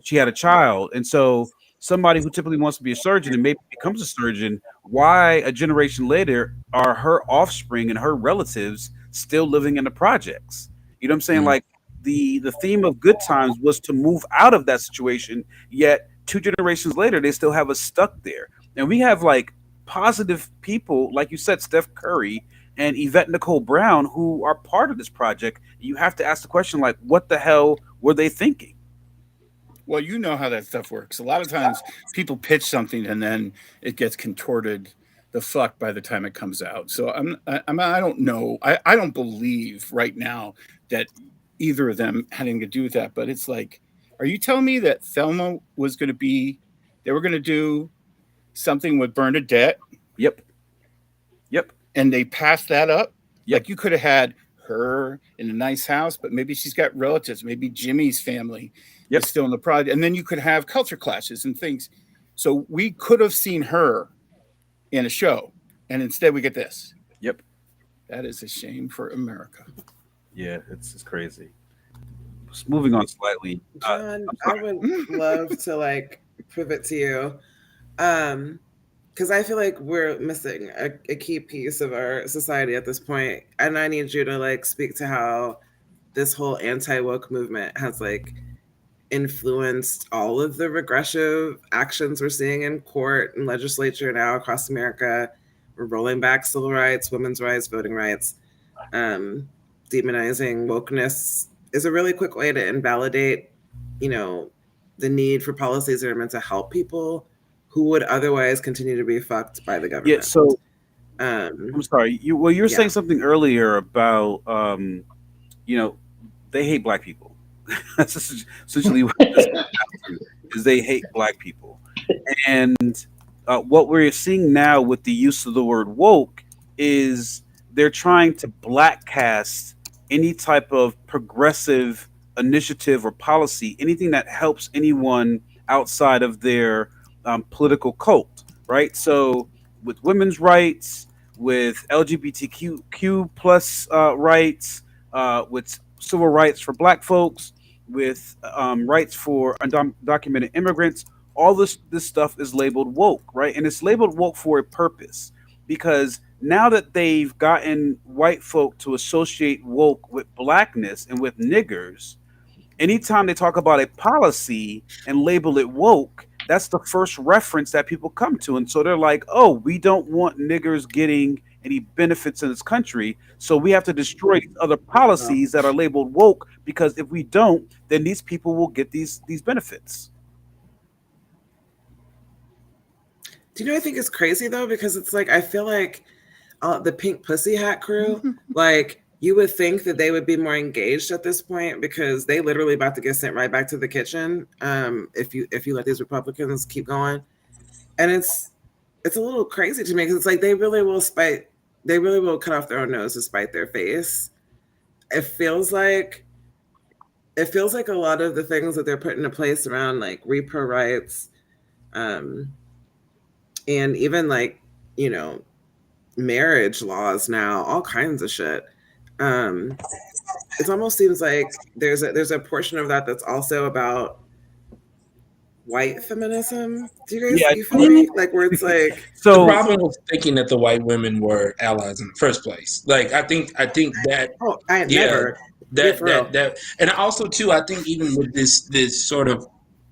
she had a child, and so somebody who typically wants to be a surgeon and maybe becomes a surgeon, why a generation later are her offspring and her relatives still living in the projects? You know what I'm saying? Like the theme of Good Times was to move out of that situation, yet 2 generations later, they still have us stuck there. And we have like positive people, like you said, Steph Curry and Yvette Nicole Brown, who are part of this project. You have to ask the question, like, what the hell were they thinking? Well, you know how that stuff works. A lot of times people pitch something and then it gets contorted the fuck by the time it comes out. So I don't know. I don't believe right now that either of them had anything to do with that. But it's like, are you telling me that Thelma was going to be, they were going to do something with Bernadette? Yep. And they passed that up? Yep. Like you could have had her in a nice house, but maybe she's got relatives. Maybe Jimmy's family is still in the project. And then you could have culture clashes and things. So we could have seen her in a show. And instead we get this. Yep. That is a shame for America. Yeah, it's crazy. Just moving on slightly. John, I would love to like pivot to you. Because I feel like we're missing a key piece of our society at this point. And I need you to like speak to how this whole anti-woke movement has like influenced all of the regressive actions we're seeing in court and legislature now across America. We're rolling back civil rights, women's rights, voting rights. Demonizing wokeness is a really quick way to invalidate, the need for policies that are meant to help people who would otherwise continue to be fucked by the government. Yeah, so I'm sorry. You were saying something earlier about they hate black people. That's essentially what this is. They hate black people, and what we're seeing now with the use of the word woke is they're trying to black cast any type of progressive initiative or policy, anything that helps anyone outside of their political cult, right? So with women's rights, with LGBTQ plus rights, with civil rights for black folks, with rights for undocumented immigrants, all this stuff is labeled woke, right? And it's labeled woke for a purpose, because now that they've gotten white folk to associate woke with blackness and with niggers, anytime they talk about a policy and label it woke, that's the first reference that people come to. And so they're like, oh, we don't want niggers getting any benefits in this country, so we have to destroy these other policies that are labeled woke, because if we don't, then these people will get these benefits. Do you know what I think is crazy though? Because it's like, I feel like the Pink Pussy Hat crew, like you would think that they would be more engaged at this point, because they literally about to get sent right back to the kitchen if you let these Republicans keep going. And it's a little crazy to me, because it's like they really will cut off their own nose to spite their face. It feels like a lot of the things that they're putting into place around like repro rights, and even like, marriage laws now, all kinds of shit. It almost seems like there's a portion of that that's also about white feminism. Do you guys you feel me? Like where it's like the problem was thinking that the white women were allies in the first place. Like I think that never that and also too, I think even with this sort of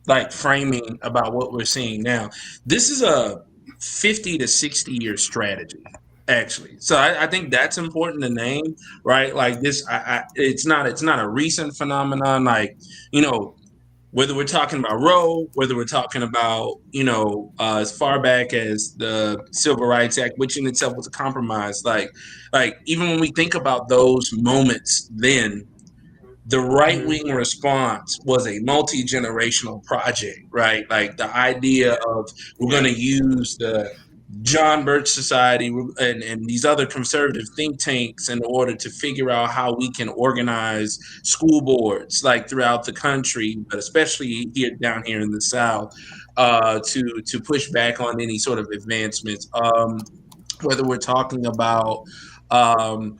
like framing about what we're seeing now, this is a 50 to 60 year strategy, actually. So I think that's important to name, right? Like this, it's not a recent phenomenon. Like, whether we're talking about Roe, whether we're talking about, as far back as the Civil Rights Act, which in itself was a compromise, like even when we think about those moments, then the right-wing response was a multi-generational project, right? Like the idea of we're going to use the John Birch Society and these other conservative think tanks in order to figure out how we can organize school boards like throughout the country, but especially down here in the South, to push back on any sort of advancements. Whether we're talking about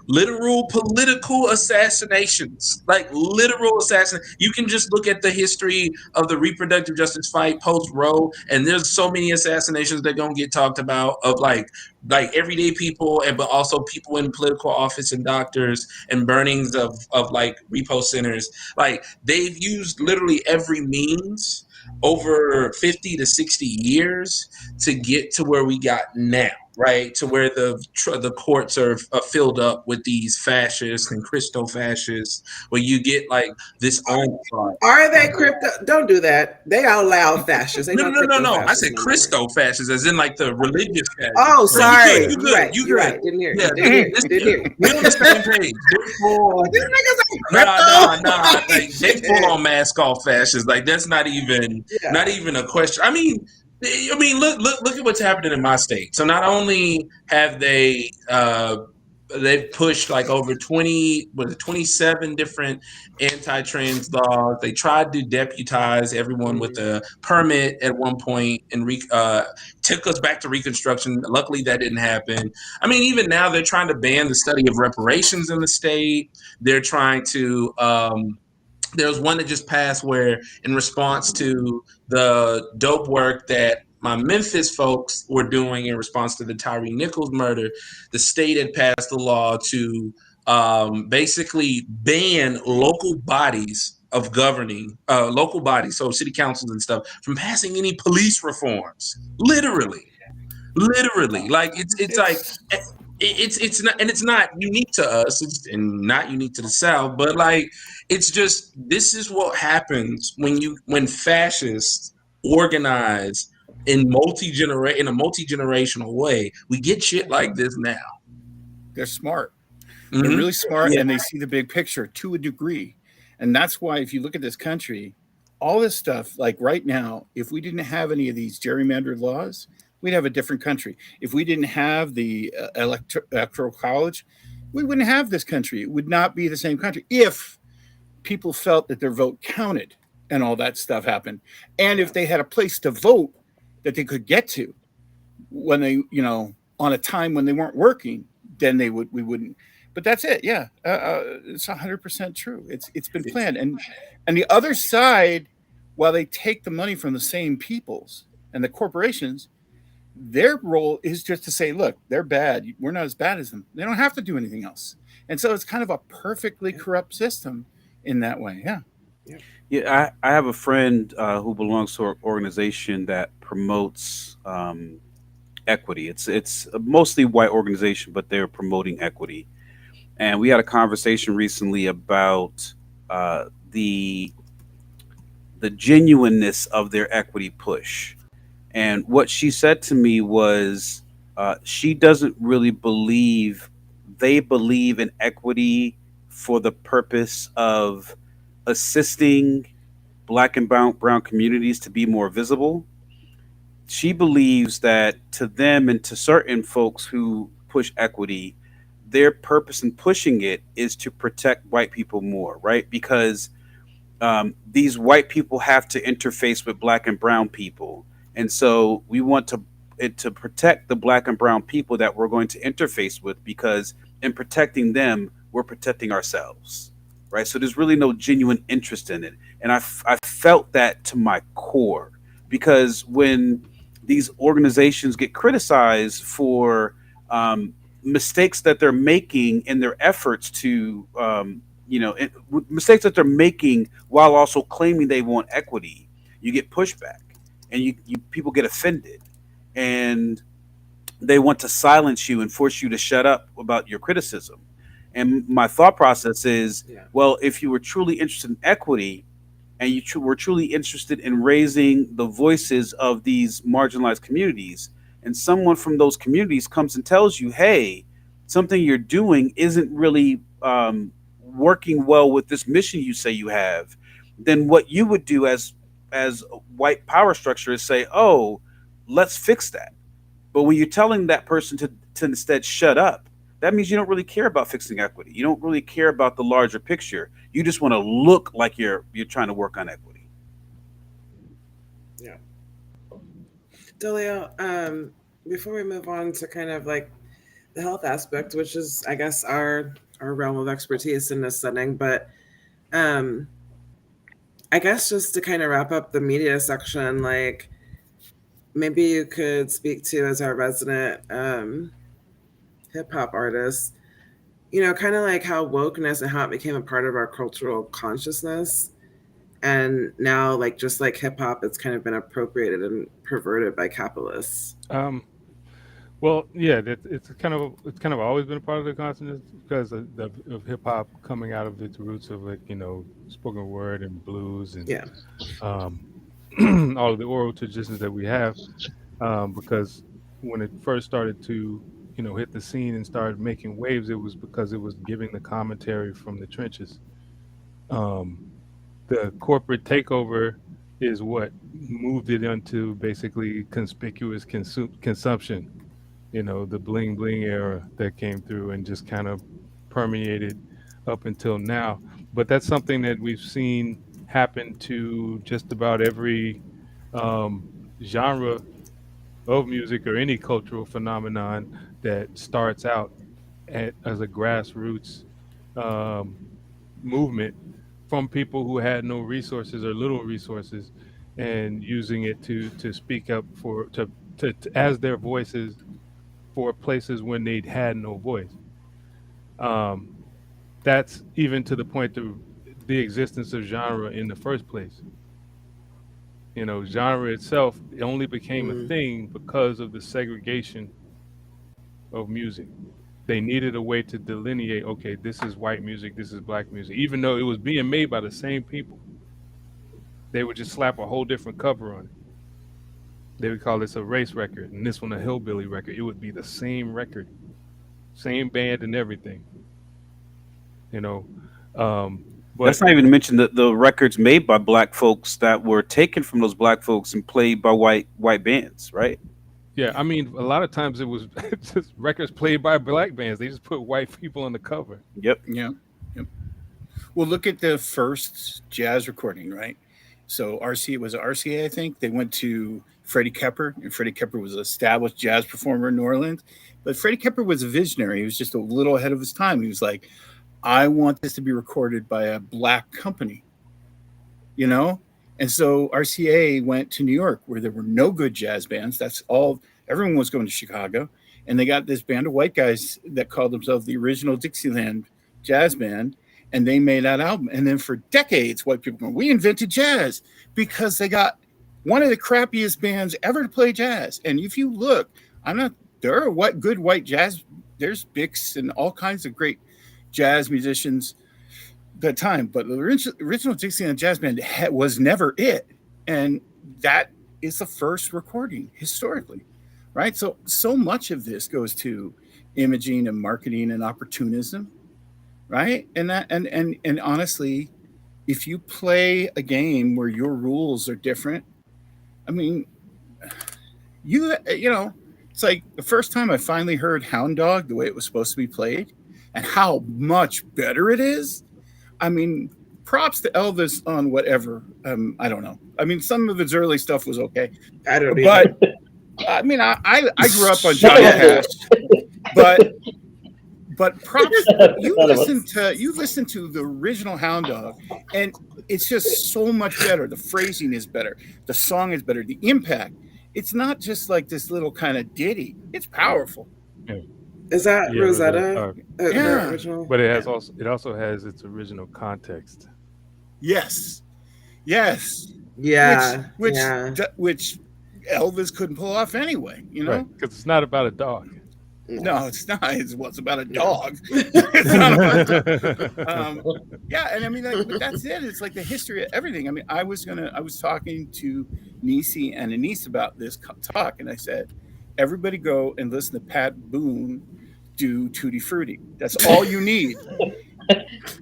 literal political assassinations, like literal assassin. You can just look at the history of the reproductive justice fight post Roe, and there's so many assassinations that don't get talked about of like everyday people, but also people in political office and doctors, and burnings of like repo centers. Like they've used literally every means over 50 to 60 years to get to where we got now, right? To where the courts are filled up with these fascists and Christo-fascists, where you get like this onslaught. Are they crypto? Don't do that. They allow fascists. They No. I said no Christo-fascists, as in like the religious fascists. Oh, sorry. You good. good. You're right. Didn't hear. Yeah, Didn't hear. we're on the same page. These niggas ain't crypto. Nah. Like, they full on mask off fascists. Like, that's not even a question. I mean, look at what's happening in my state. So not only have they've pushed like over 27 different anti-trans laws. They tried to deputize everyone with a permit at one point and took us back to Reconstruction. Luckily, that didn't happen. I mean, even now they're trying to ban the study of reparations in the state. They're trying to there was one that just passed where, in response to the dope work that my Memphis folks were doing in response to the Tyree Nichols murder, the state had passed a law to basically ban local bodies of governing, local bodies, so city councils and stuff, from passing any police reforms. Literally, like it's like. It's not, and it's not unique to us, and not unique to the South, but like, it's just, this is what happens when fascists organize in a multi-generational way. We get shit like this now. They're smart. They're really smart, and they see the big picture to a degree. And that's why, if you look at this country, all this stuff, like right now, if we didn't have any of these gerrymandered laws, we'd have a different country. If we didn't have the electoral college, we wouldn't have this country. It would not be the same country if people felt that their vote counted and all that stuff happened. And if they had a place to vote that they could get to when they, on a time when they weren't working, then we wouldn't. But that's it. Yeah. It's 100% true. It's been planned. And the other side, while they take the money from the same peoples and the corporations, their role is just to say, look, they're bad. We're not as bad as them. They don't have to do anything else. And so it's kind of a perfectly corrupt system in that way. Yeah. Yeah, I have a friend who belongs to an organization that promotes equity. It's a mostly white organization, but they're promoting equity. And we had a conversation recently about the genuineness of their equity push. And what she said to me was she doesn't really believe they believe in equity for the purpose of assisting Black and brown communities to be more visible. She believes that to them and to certain folks who push equity, their purpose in pushing it is to protect white people more, right? Because these white people have to interface with Black and brown people. And so we want to protect the Black and brown people that we're going to interface with, because in protecting them, we're protecting ourselves, right? So there's really no genuine interest in it. And I felt that to my core, because when these organizations get criticized for mistakes that they're making in their efforts to, mistakes that they're making while also claiming they want equity, you get pushback. And you people get offended, and they want to silence you and force you to shut up about your criticism. And my thought process is, well, if you were truly interested in equity, and you were truly interested in raising the voices of these marginalized communities, and someone from those communities comes and tells you, hey, something you're doing isn't really working well with this mission you say you have, then what you would do as white power structure is say, oh, let's fix that. But when you're telling that person to instead shut up, that means you don't really care about fixing equity. You don't really care about the larger picture. You just want to look like you're trying to work on equity. Yeah. Delio, before we move on to kind of like the health aspect, which is, I guess, our realm of expertise in this setting, but I guess just to kind of wrap up the media section, like maybe you could speak to, as our resident hip hop artist, kind of like how wokeness and how it became a part of our cultural consciousness, and now, like, just like hip hop, it's kind of been appropriated and perverted by capitalists. Well, yeah, it's kind of always been a part of the consciousness because of hip hop coming out of its roots of, like, spoken word and blues and Yeah. um, all of the oral traditions that we have. Because when it first started to hit the scene and started making waves, it was because it was giving the commentary from the trenches. The corporate takeover is what moved it into basically conspicuous consumption. The bling bling era that came through and just kind of permeated up until now. But that's something that we've seen happen to just about every genre of music or any cultural phenomenon that starts out as a grassroots um, movement from people who had no resources or little resources, and using it to speak up to as their voices for places when they had no voice. That's even to the point of the existence of genre in the first place. Genre itself only became a thing because of the segregation of music. They needed a way to delineate, okay, this is white music, this is black music, even though it was being made by the same people. They would just slap a whole different cover on it. They would call this a race record and this one a hillbilly record. It would be the same record, same band and everything. But that's not even to mention the records made by black folks that were taken from those black folks and played by white bands, right? Yeah, I mean, a lot of times it was just records played by black bands. They just put white people on the cover. Yep. Yeah. Yep. Well, look at the first jazz recording, right? So RCA, I think. They went to Freddie Kepper, and Freddie Kepper was an established jazz performer in New Orleans. But Freddie Kepper was a visionary. He was just a little ahead of his time. He was like, I want this to be recorded by a black company, And so RCA went to New York, where there were no good jazz bands. That's all. Everyone was going to Chicago. And they got this band of white guys that called themselves the Original Dixieland Jazz Band. And they made that album. And then for decades, white people going, we invented jazz, because they got one of the crappiest bands ever to play jazz. And if you look, there are good white jazz. There's Bix and all kinds of great jazz musicians that time, but the original Dixieland Jazz Band was never it. And that is the first recording historically, right? So much of this goes to imaging and marketing and opportunism, right? And honestly, if you play a game where your rules are different, I mean, it's like the first time I finally heard Hound Dog the way it was supposed to be played and how much better it is. I mean, props to Elvis on whatever. I don't know. I mean, some of his early stuff was okay. I don't know. But I mean, I grew up on Johnny Cash, but props. You listen to the original Hound Dog, and it's just so much better. The phrasing is better. The song is better. The impact. It's not just like this little kind of ditty. It's powerful. Yeah. Is that Rosetta? Yeah. Original? But it also has its original context. Yes. Yeah. Which Elvis couldn't pull off anyway, Right, because it's not about a dog. No, it's not. It's about a dog. It's not about yeah, and I mean, but that's it. It's like the history of everything. I mean, I was talking to Nisi and Anise about this talk, and I said, everybody go and listen to Pat Boone do Tutti Frutti. That's all you need.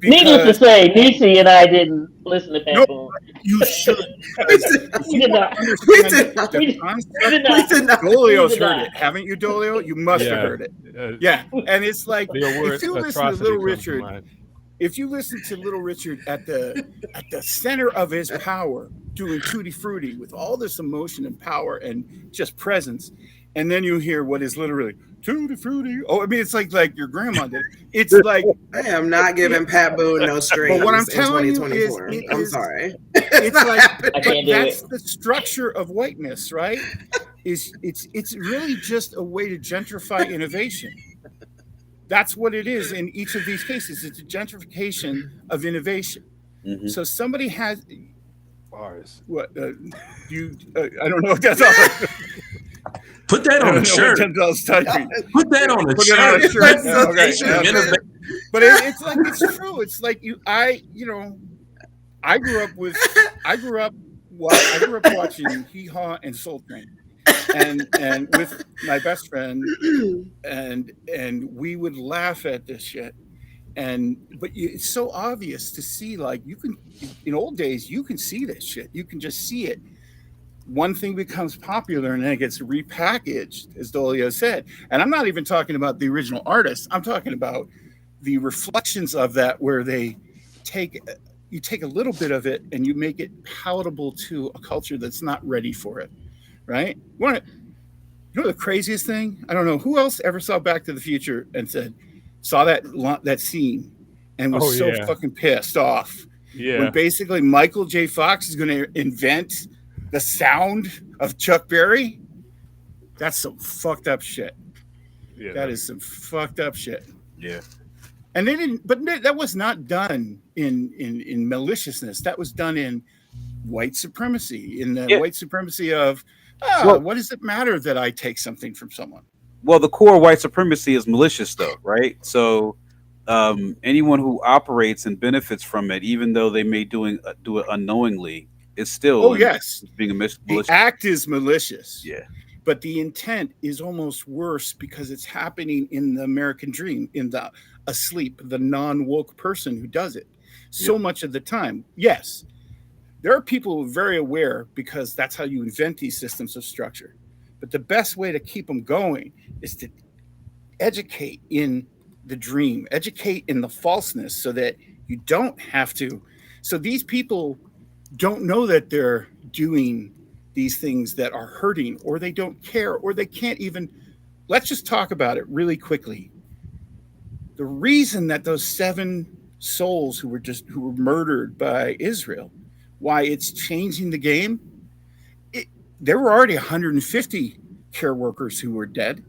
Needless to say, Nisi and I didn't listen to Pat Boone. You should. We did not. We did not. Dolio's heard it. Haven't you, Dolio? You must have heard it. Yeah. And it's like, if you listen to Little Richard, at the center of his power, doing Tutti Frutti with all this emotion and power and just presence, and then you hear what is literally Tutti Frutti. Oh, I mean, it's like your grandma did. It's like, I am not giving Pat Boone no strings. But what I'm telling you is, I'm sorry. It's like, I can't do that's it. the structure of whiteness, right? It's really just a way to gentrify innovation. That's what it is in each of these cases. It's a gentrification of innovation. Mm-hmm. So somebody has, Bars. What you? I don't know what that's all. Put that on a shirt. Put that on a Put shirt. it on a shirt. That's so Okay. true. But it's like it's true. It's like I grew up watching Hee Haw and Soul Train, and with my best friend, and we would laugh at this shit. But it's so obvious to see. Like you can, in old days, you can see this shit. You can just see it. One thing becomes popular and then it gets repackaged, as Dolio said. And I'm not even talking about the original artist. I'm talking about the reflections of that, where you take a little bit of it and you make it palatable to a culture that's not ready for it, right? You know the craziest thing? I don't know who else ever saw Back to the Future and saw that scene and was so fucking pissed off. Yeah. When basically Michael J. Fox is going to invent the sound of Chuck Berry. That's some fucked up shit. Yeah. That is some fucked up shit. Yeah. And they didn't, but that was not done in maliciousness. That was done in white supremacy, white supremacy of, what does it matter that I take something from someone? Well, the core white supremacy is malicious, though, right? So anyone who operates and benefits from it, even though they may do it unknowingly, is still being malicious. The act is malicious. Yeah. But the intent is almost worse because it's happening in the American dream, in the asleep, the non-woke person who does it so much of the time. Yes, there are people who are very aware because that's how you invent these systems of structure. But the best way to keep them going is to educate in the dream, educate in the falseness so that you don't have to. So these people don't know that they're doing these things that are hurting, or they don't care, or they can't even. Let's just talk about it really quickly. The reason that those 7 souls who were murdered by Israel, why it's changing the game, there were already 150 care workers who were dead,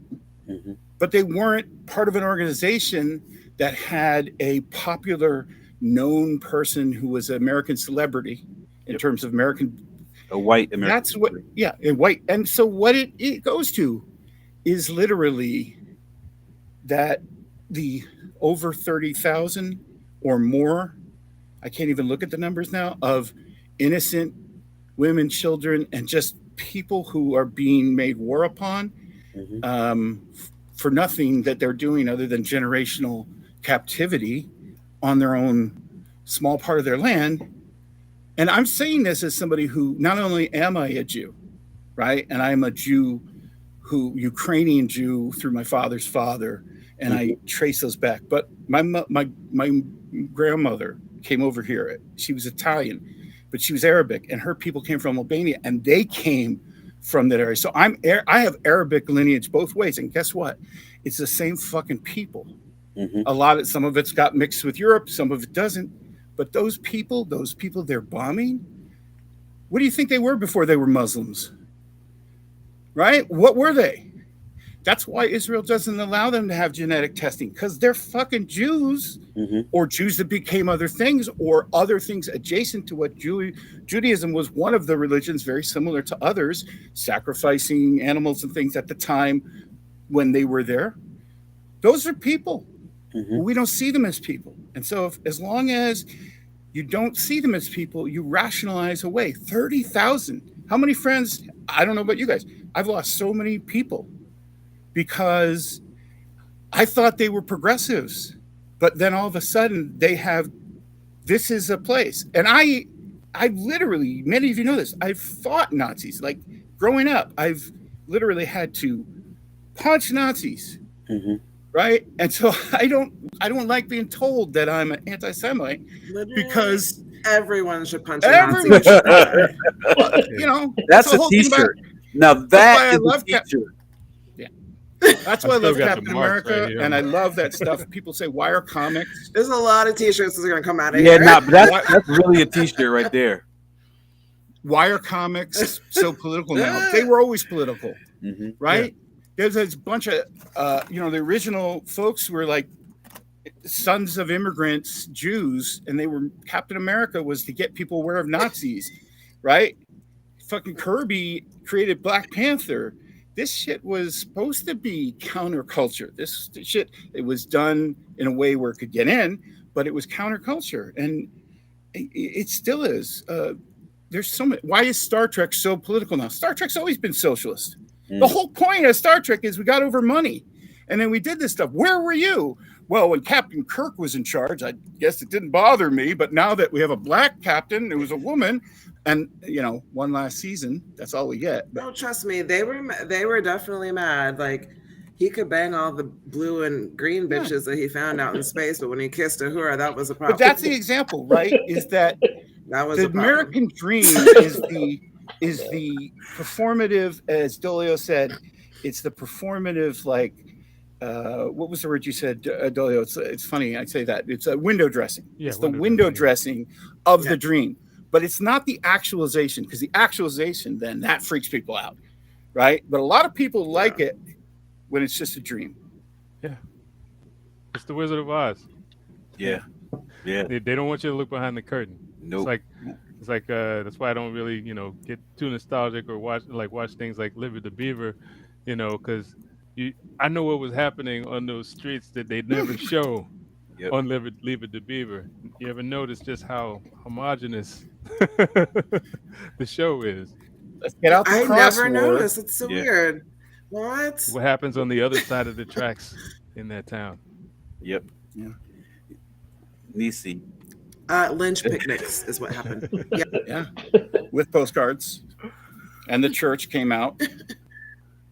but they weren't part of an organization that had a popular known person who was an American celebrity in terms of a white American. That's what, white. And so what it goes to is literally that the over 30,000 or more, I can't even look at the numbers now, of innocent women, children, and just people who are being made war upon for nothing that they're doing other than generational captivity on their own small part of their land. And I'm saying this as somebody who, not only am I a Jew, right? And I'm a Jew Ukrainian Jew through my father's father, and I trace those back. But my grandmother came over here. She was Italian, but she was Arabic, and her people came from Albania, and they came from that area. So I have Arabic lineage both ways, and guess what? It's the same fucking people. Some of it's got mixed with Europe, some of it doesn't. But those people they're bombing, what do you think they were before they were Muslims? Right? What were they? That's why Israel doesn't allow them to have genetic testing, because they're fucking Jews, or Jews that became other things, or other things adjacent to what Judaism was one of the religions, very similar to others, sacrificing animals and things at the time when they were there. Those are people. We don't see them as people. And so as long as you don't see them as people, you rationalize away 30,000. How many friends? I don't know about you guys. I've lost so many people because I thought they were progressives, but then all of a sudden this is a place. And I literally, many of you know this, I've fought Nazis. Like growing up, I've literally had to punch Nazis. Right. And so I don't like being told that I'm an anti-Semite, because everyone should punch everyone should punch. That's a t-shirt. Now that is a t-shirt. Yeah. That's why I love Captain America, and I love that stuff. People say, why are comics? There's a lot of t-shirts that are going to come out of here. Yeah, that's really a t-shirt right there. Why are comics so political now? They were always political, right? There's a bunch of, the original folks were like sons of immigrants, Jews, and Captain America was to get people aware of Nazis. right? Fucking Kirby created Black Panther. This shit was supposed to be counterculture. This shit, it was done in a way where it could get in, but it was counterculture, and it still is. There's so many. Why is Star Trek so political now? Star Trek's always been socialist. The whole point of Star Trek is we got over money, and then we did this stuff. Where were you? Well, when Captain Kirk was in charge, I guess it didn't bother me. But now that we have a black captain, it was a woman, and one last season, that's all we get. No, trust me, they were definitely mad. Like, he could bang all the blue and green bitches that he found out in space, but when he kissed Uhura, that was a problem. But that's the example, right? Is that that was the American dream is the performative, as Dolio said, it's the performative, like, what was the word you said, Dolio? It's funny I say that. It's a window dressing. Yeah, it's the window dressing of the dream, but it's not the actualization, because the actualization, then that freaks people out, right? But a lot of people like it when it's just a dream. Yeah. It's the Wizard of Oz. Yeah. Yeah. They don't want you to look behind the curtain. Nope. It's like that's why I don't really, get too nostalgic or watch things like Live It the Beaver, because I know what was happening on those streets that they never show on Live It the Beaver. You ever notice just how homogenous the show is? Let's get out the I never crossword. noticed. It's so weird. What? What happens on the other side of the tracks in that town? Yep. Yeah. Nisi. Lynch picnics is what happened. Yeah. With postcards. And the church came out.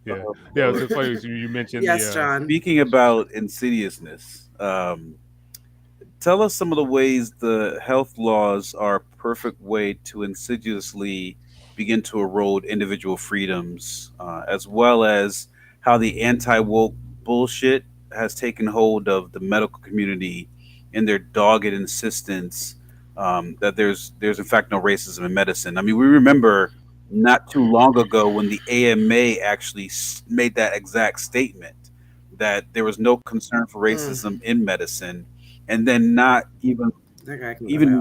Yeah. Yeah, it's funny you mentioned John. Speaking about insidiousness, tell us some of the ways the health laws are a perfect way to insidiously begin to erode individual freedoms, as well as how the anti-woke bullshit has taken hold of the medical community in their dogged insistence that there's in fact no racism in medicine. I mean, we remember not too long ago when the AMA actually made that exact statement that there was no concern for racism in medicine, and then not even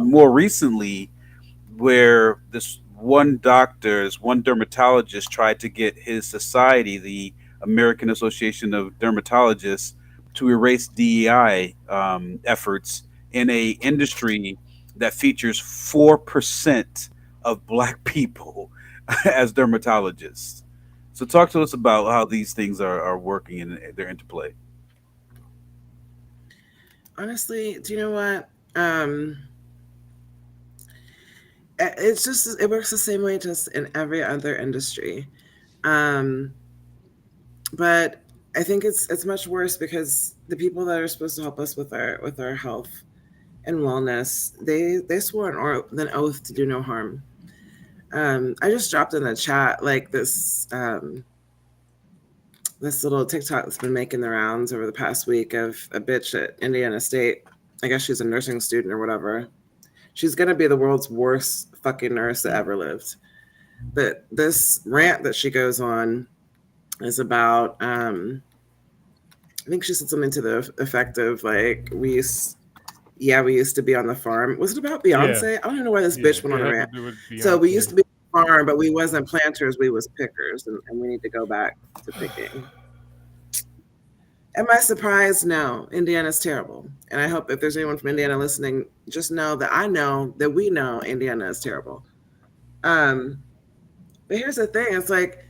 more recently, where this one dermatologist tried to get his society, the American Association of Dermatologists, to erase DEI efforts in a industry that features 4% of Black people as dermatologists. So talk to us about how these things are working and their interplay. Honestly, do you know what? It's just, it works the same way just in every other industry. But I think it's much worse because the people that are supposed to help us with our health and wellness, they swore an oath to do no harm. I just dropped in the chat like this little TikTok that's been making the rounds over the past week of a bitch at Indiana State. I guess she's a nursing student or whatever. She's gonna be the world's worst fucking nurse that ever lived. But this rant that she goes on is about I think she said something to the effect of like we used to be on the farm. Was it about Beyonce? Yeah. I don't know why this bitch went on a rant. Beyonce. So we used to be on the farm, but we wasn't planters, we was pickers, and we need to go back to picking. Am I surprised? No. Indiana's terrible. And I hope if there's anyone from Indiana listening, just know that we know Indiana is terrible. But here's the thing. It's like,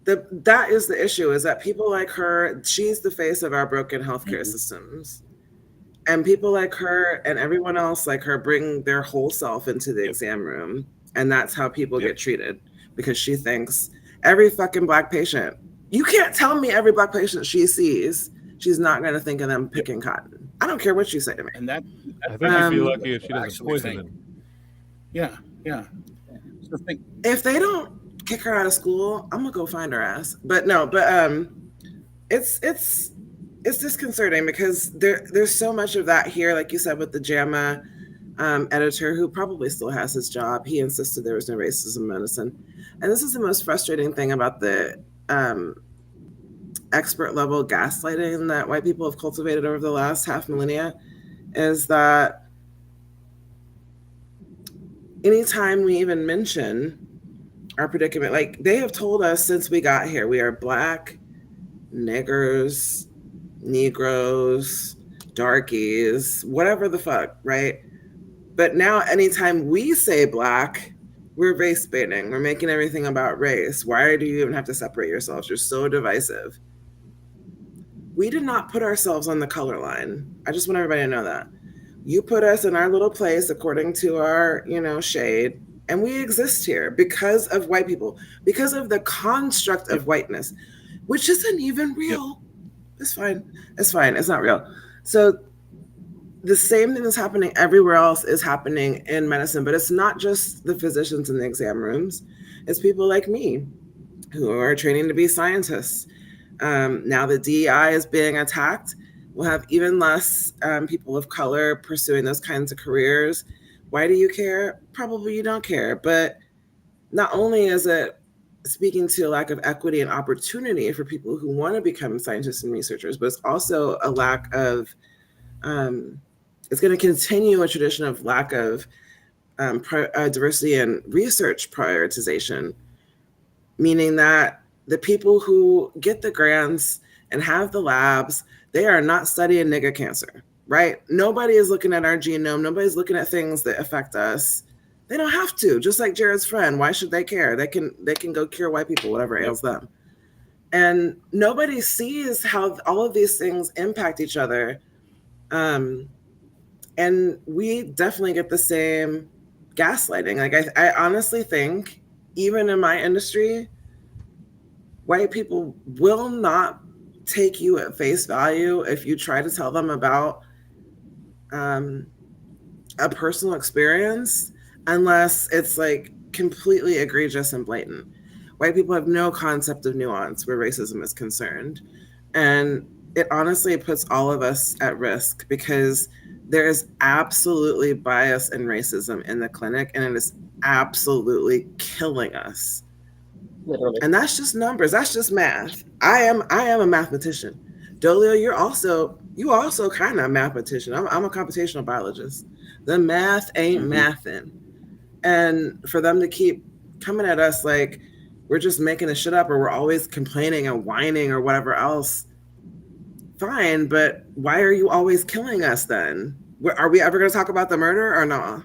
that is the issue, is that people like her, she's the face of our broken healthcare systems. And people like her and everyone else like her bring their whole self into the exam room. And that's how people get treated, because she thinks every fucking Black patient, you can't tell me every Black patient she sees, she's not going to think of them picking cotton. I don't care what you say to me. And that I think you'd be lucky if she doesn't poison them. Yeah. So if they don't kick her out of school, I'm gonna go find her ass. But it's disconcerting because there's so much of that here, like you said, with the JAMA editor who probably still has his job. He insisted there was no racism in medicine, and this is the most frustrating thing about the expert level gaslighting that white people have cultivated over the last half millennia, is that anytime we even mention our predicament, like they have told us since we got here, we are Black, niggers, Negroes, darkies, whatever the fuck, right? But now, anytime we say Black, we're race baiting. We're making everything about race. Why do you even have to separate yourselves? You're so divisive. We did not put ourselves on the color line. I just want everybody to know that. You put us in our little place according to our, shade, and we exist here because of white people, because of the construct of whiteness, which isn't even real. It's fine. It's fine. It's not real. So the same thing that's happening everywhere else is happening in medicine, but it's not just the physicians in the exam rooms. It's people like me who are training to be scientists. Now the DEI is being attacked. We'll have even less people of color pursuing those kinds of careers. Why do you care? Probably you don't care. But not only is it speaking to a lack of equity and opportunity for people who want to become scientists and researchers, but it's also a lack of, it's going to continue a tradition of lack of diversity and research prioritization, meaning that the people who get the grants and have the labs, they are not studying nigger cancer, right? Nobody is looking at our genome. Nobody's looking at things that affect us. They don't have to. Just like Jared's friend, why should they care? They can go cure white people, whatever ails them. And nobody sees how all of these things impact each other. And we definitely get the same gaslighting. Like I honestly think, even in my industry, white people will not take you at face value if you try to tell them about a personal experience, unless it's like completely egregious and blatant. White people have no concept of nuance where racism is concerned. And it honestly puts all of us at risk because there is absolutely bias and racism in the clinic, and it is absolutely killing us. Literally. And that's just numbers. That's just math. I am a mathematician. Dolio, you also kind of a mathematician. I'm a computational biologist. The math ain't mathin'. And for them to keep coming at us like we're just making this shit up, or we're always complaining and whining or whatever else, fine, but why are you always killing us then? Are we ever going to talk about the murder or not?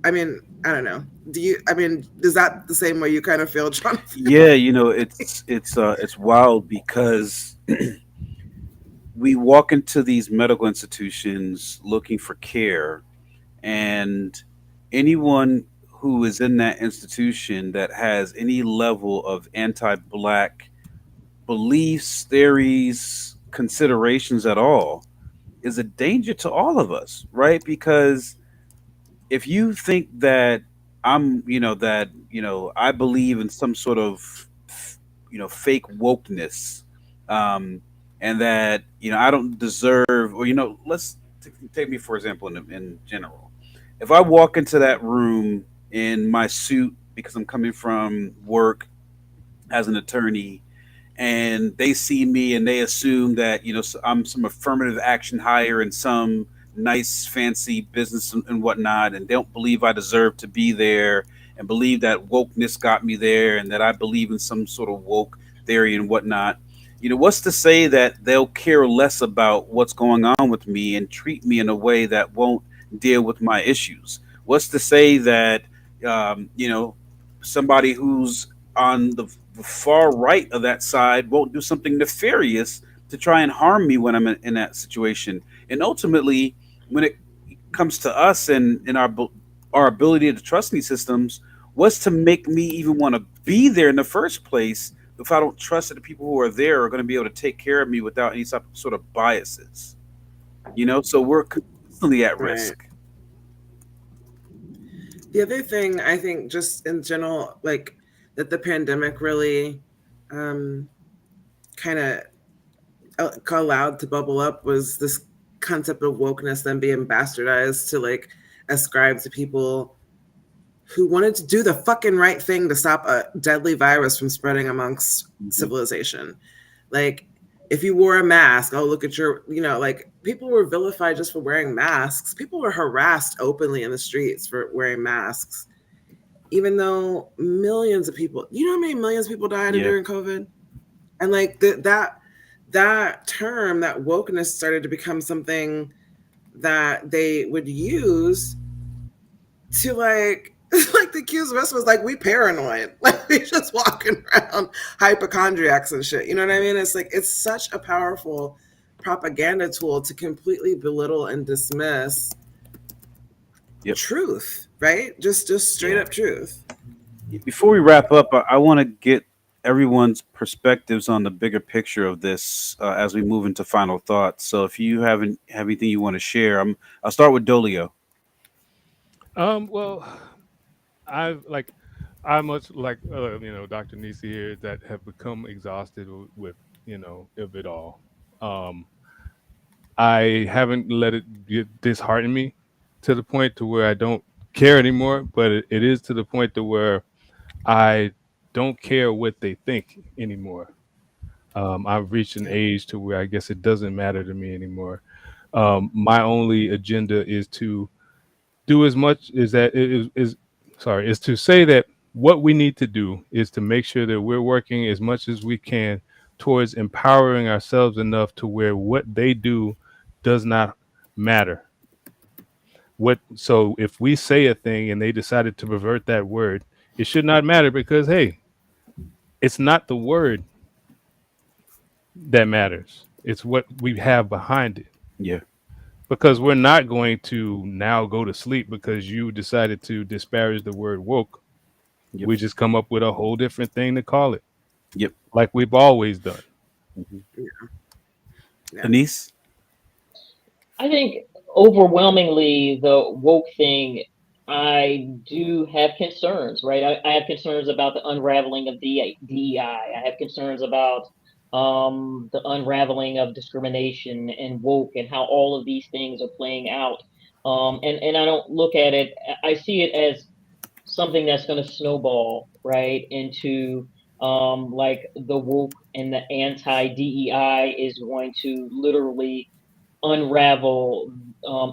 I mean, I don't know. Is that the same way you kind of feel, Jonathan? Yeah, it's wild because we walk into these medical institutions looking for care, and anyone who is in that institution that has any level of anti-black beliefs, theories, considerations at all is a danger to all of us, right? Because if you think that I believe in some sort of fake wokeness, um, and that I don't deserve, or let's take me for example in general. If I walk into that room in my suit because I'm coming from work as an attorney, and they see me and they assume that I'm some affirmative action hire in some nice fancy business and whatnot, and they don't believe I deserve to be there, and believe that wokeness got me there, and that I believe in some sort of woke theory and whatnot. What's to say that they'll care less about what's going on with me and treat me in a way that won't deal with my issues? What's to say that somebody who's on the far right of that side won't do something nefarious to try and harm me when I'm in that situation? And ultimately, when it comes to us and in our ability to trust these systems, what's to make me even want to be there in the first place if I don't trust that the people who are there are going to be able to take care of me without any sort of biases? So we're constantly at risk. The other thing I think, just in general, like that the pandemic really kind of allowed to bubble up, was this concept of wokeness then being bastardized to like ascribe to people who wanted to do the fucking right thing to stop a deadly virus from spreading amongst civilization. Like, if you wore a mask, oh, look at your, like, people were vilified just for wearing masks. People were harassed openly in the streets for wearing masks. even though millions of people, you know how many millions of people died Yeah. during COVID? And like that term, that wokeness, started to become something that they would use to like the accuse of us was like, we paranoid, like we just walking around hypochondriacs and shit. You know what I mean? It's like, it's such a powerful propaganda tool to completely belittle and dismiss truth, right? Just straight up truth. Before we wrap up, I want to get everyone's perspectives on the bigger picture of this as we move into final thoughts. So if you have anything you want to share, I'll start with Dolio. Well, I much like Dr. Nisi here, that have become exhausted with of it all. I haven't let it dishearten me to the point to where I don't care anymore, but it is to the point to where I don't care what they think anymore. I've reached an age to where I guess it doesn't matter to me anymore. My only agenda is to do as much as that is to say that what we need to do is to make sure that we're working as much as we can towards empowering ourselves enough to where what they do does not matter. So if we say a thing and they decided to pervert that word, it should not matter, because hey, it's not the word that matters. It's what we have behind it. Yeah. Because we're not going to now go to sleep because you decided to disparage the word woke. Yep. We just come up with a whole different thing to call it. Yep. Like we've always done. Denise? I think overwhelmingly the woke thing, I do have concerns, right? I have concerns about the unraveling of DEI. I have concerns about the unraveling of discrimination and woke and how all of these things are playing out. And I don't look at it, I see it as something that's going to snowball, right, into like the woke and the anti DEI is going to literally unravel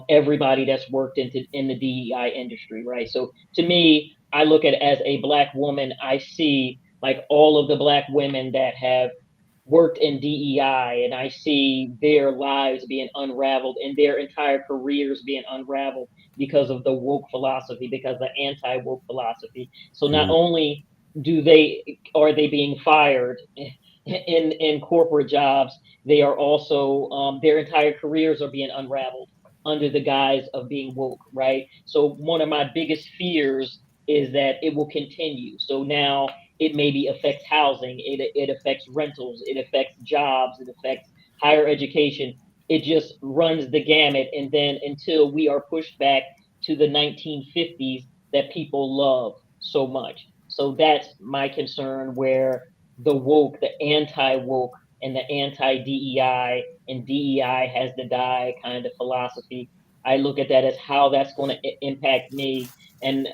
everybody that's worked in the DEI industry, right? So to me, I look at it as a Black woman. I see like all of the Black women that have worked in DEI, and I see their lives being unraveled and their entire careers being unraveled because of the woke philosophy, because the anti-woke philosophy. So not only are they being fired in corporate jobs, they are also their entire careers are being unraveled under the guise of being woke, right? So one of my biggest fears is that it will continue. So now it maybe affects housing, it affects rentals, it affects jobs, it affects higher education. It just runs the gamut, and then until we are pushed back to the 1950s that people love so much. So that's my concern, where the woke, the anti-woke, and the anti-DEI, and DEI has to die kind of philosophy. I look at that as how that's going to impact me. And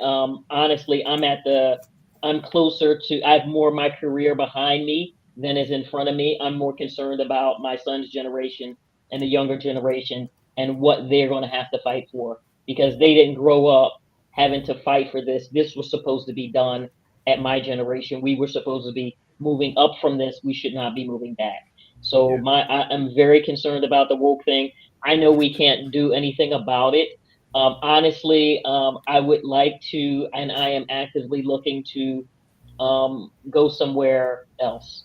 honestly, I'm closer to, I have more of my career behind me than is in front of me. I'm more concerned about my son's generation and the younger generation and what they're going to have to fight for, because they didn't grow up having to fight for this. This was supposed to be done at my generation. We were supposed to be moving up from this. We should not be moving back. So I'm very concerned about the woke thing. I know we can't do anything about it. Honestly, I would like to, and I am actively looking to go somewhere else,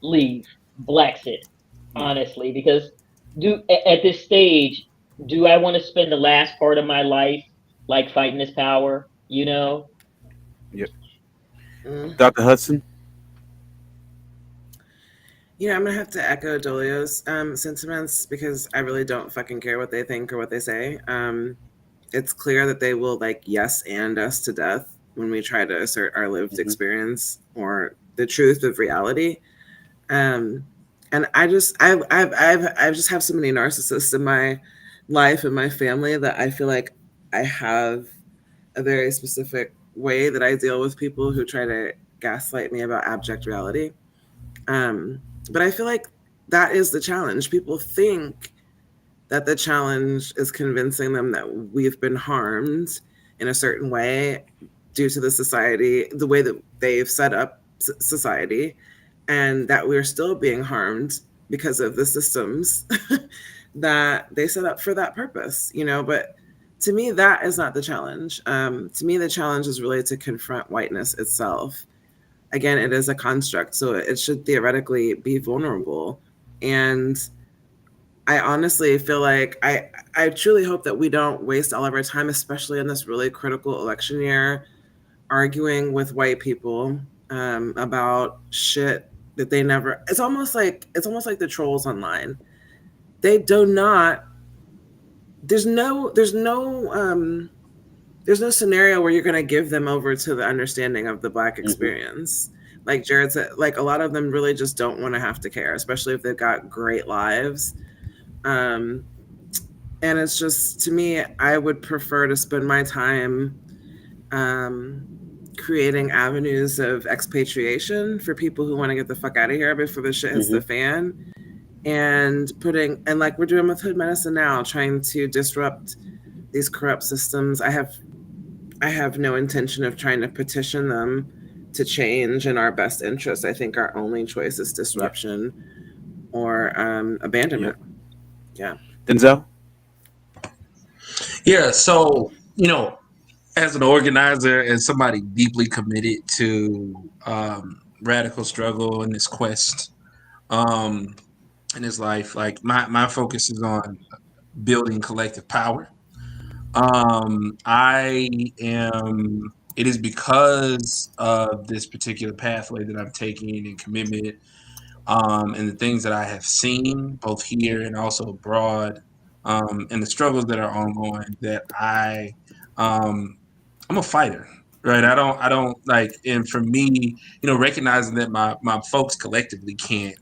leave, Blaxit, honestly, because at this stage, do I want to spend the last part of my life like fighting this power? You know? Yep. Dr. Hudson? Yeah, I'm gonna have to echo Dolio's sentiments, because I really don't fucking care what they think or what they say. It's clear that they will like yes and us to death when we try to assert our lived experience or the truth of reality. And I just I just have so many narcissists in my life and my family that I feel like I have a very specific way that I deal with people who try to gaslight me about abject reality. But I feel like that is the challenge. People think that the challenge is convincing them that we've been harmed in a certain way, due to the society, the way that they've set up society, and that we're still being harmed because of the systems that they set up for that purpose, you know. But to me, that is not the challenge. To me, the challenge is really to confront whiteness itself. Again, it is a construct, so it should theoretically be vulnerable. And I honestly feel like I truly hope that we don't waste all of our time, especially in this really critical election year, arguing with white people about shit that they never. It's almost like the trolls online. They do not. There's no scenario where you're going to give them over to the understanding of the Black experience. Like Jared said, like a lot of them really just don't want to have to care, especially if they've got great lives. And it's just, to me, I would prefer to spend my time creating avenues of expatriation for people who want to get the fuck out of here before the shit hits the fan, and like we're doing with Hood Medicine now, trying to disrupt these corrupt systems. I have no intention of trying to petition them to change in our best interest. I think our only choice is disruption or abandonment. Yeah. Denzel? Yeah, so, you know, as an organizer and somebody deeply committed to radical struggle and this quest in his life, like my focus is on building collective power. It is because of this particular pathway that I'm taking and commitment, and the things that I have seen both here and also abroad, and the struggles that are ongoing, that I'm a fighter, right? I don't like, and for me, you know, recognizing that my folks collectively can't,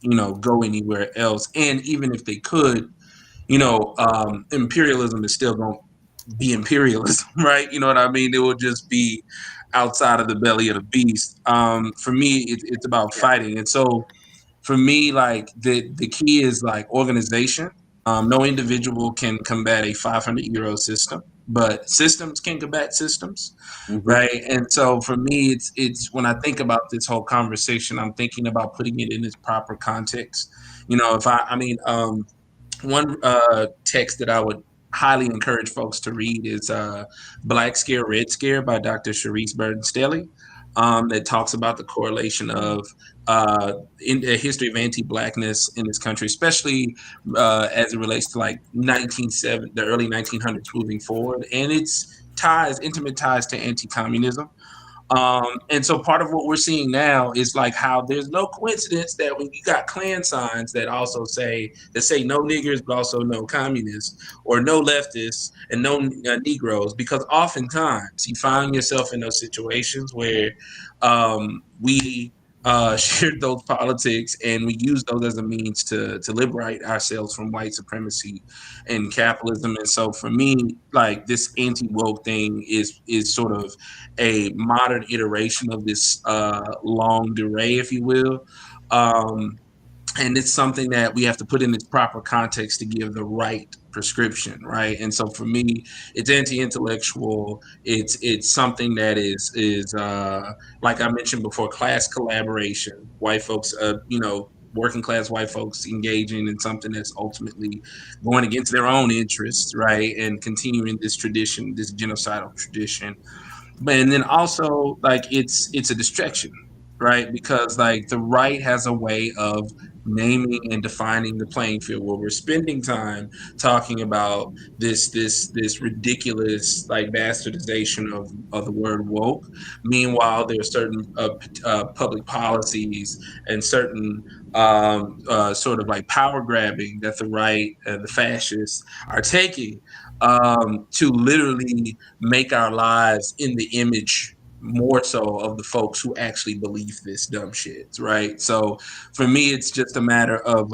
you know, go anywhere else, and even if they could, you know, imperialism is still going to be imperialism, right? You know what I mean? It will just be outside of the belly of the beast. For me, it's about fighting, and so for me, like the key is like organization. No individual can combat a 500-year-old system, but systems can combat systems, right? And so for me, it's when I think about this whole conversation, I'm thinking about putting it in its proper context. You know, if one text that I would highly encourage folks to read is Black Scare, Red Scare by Dr. Sharice Burton-Staley, that talks about the correlation of in the history of anti-Blackness in this country, especially as it relates to like the early 1900s moving forward, and its intimate ties to anti-communism. And so part of what we're seeing now is like how there's no coincidence that when you got Klan signs that say no niggers, but also no communists, or no leftists and no Negroes, because oftentimes you find yourself in those situations where we shared those politics and we use those as a means to liberate ourselves from white supremacy and capitalism. And so for me, like this anti-woke thing is sort of a modern iteration of this longue durée, if you will. And it's something that we have to put in its proper context to give the right prescription, right? And so for me, it's anti-intellectual. It's something that is like I mentioned before, class collaboration. White folks, working class white folks engaging in something that's ultimately going against their own interests, right? And continuing this tradition, this genocidal tradition. And then also like it's a distraction, right? Because like the right has a way of naming and defining the playing field where we're spending time talking about this ridiculous like bastardization of the word woke. Meanwhile, there are certain public policies and certain sort of like power grabbing that the right and the fascists are taking to literally make our lives in the image more so of the folks who actually believe this dumb shit, right? So for me, it's just a matter of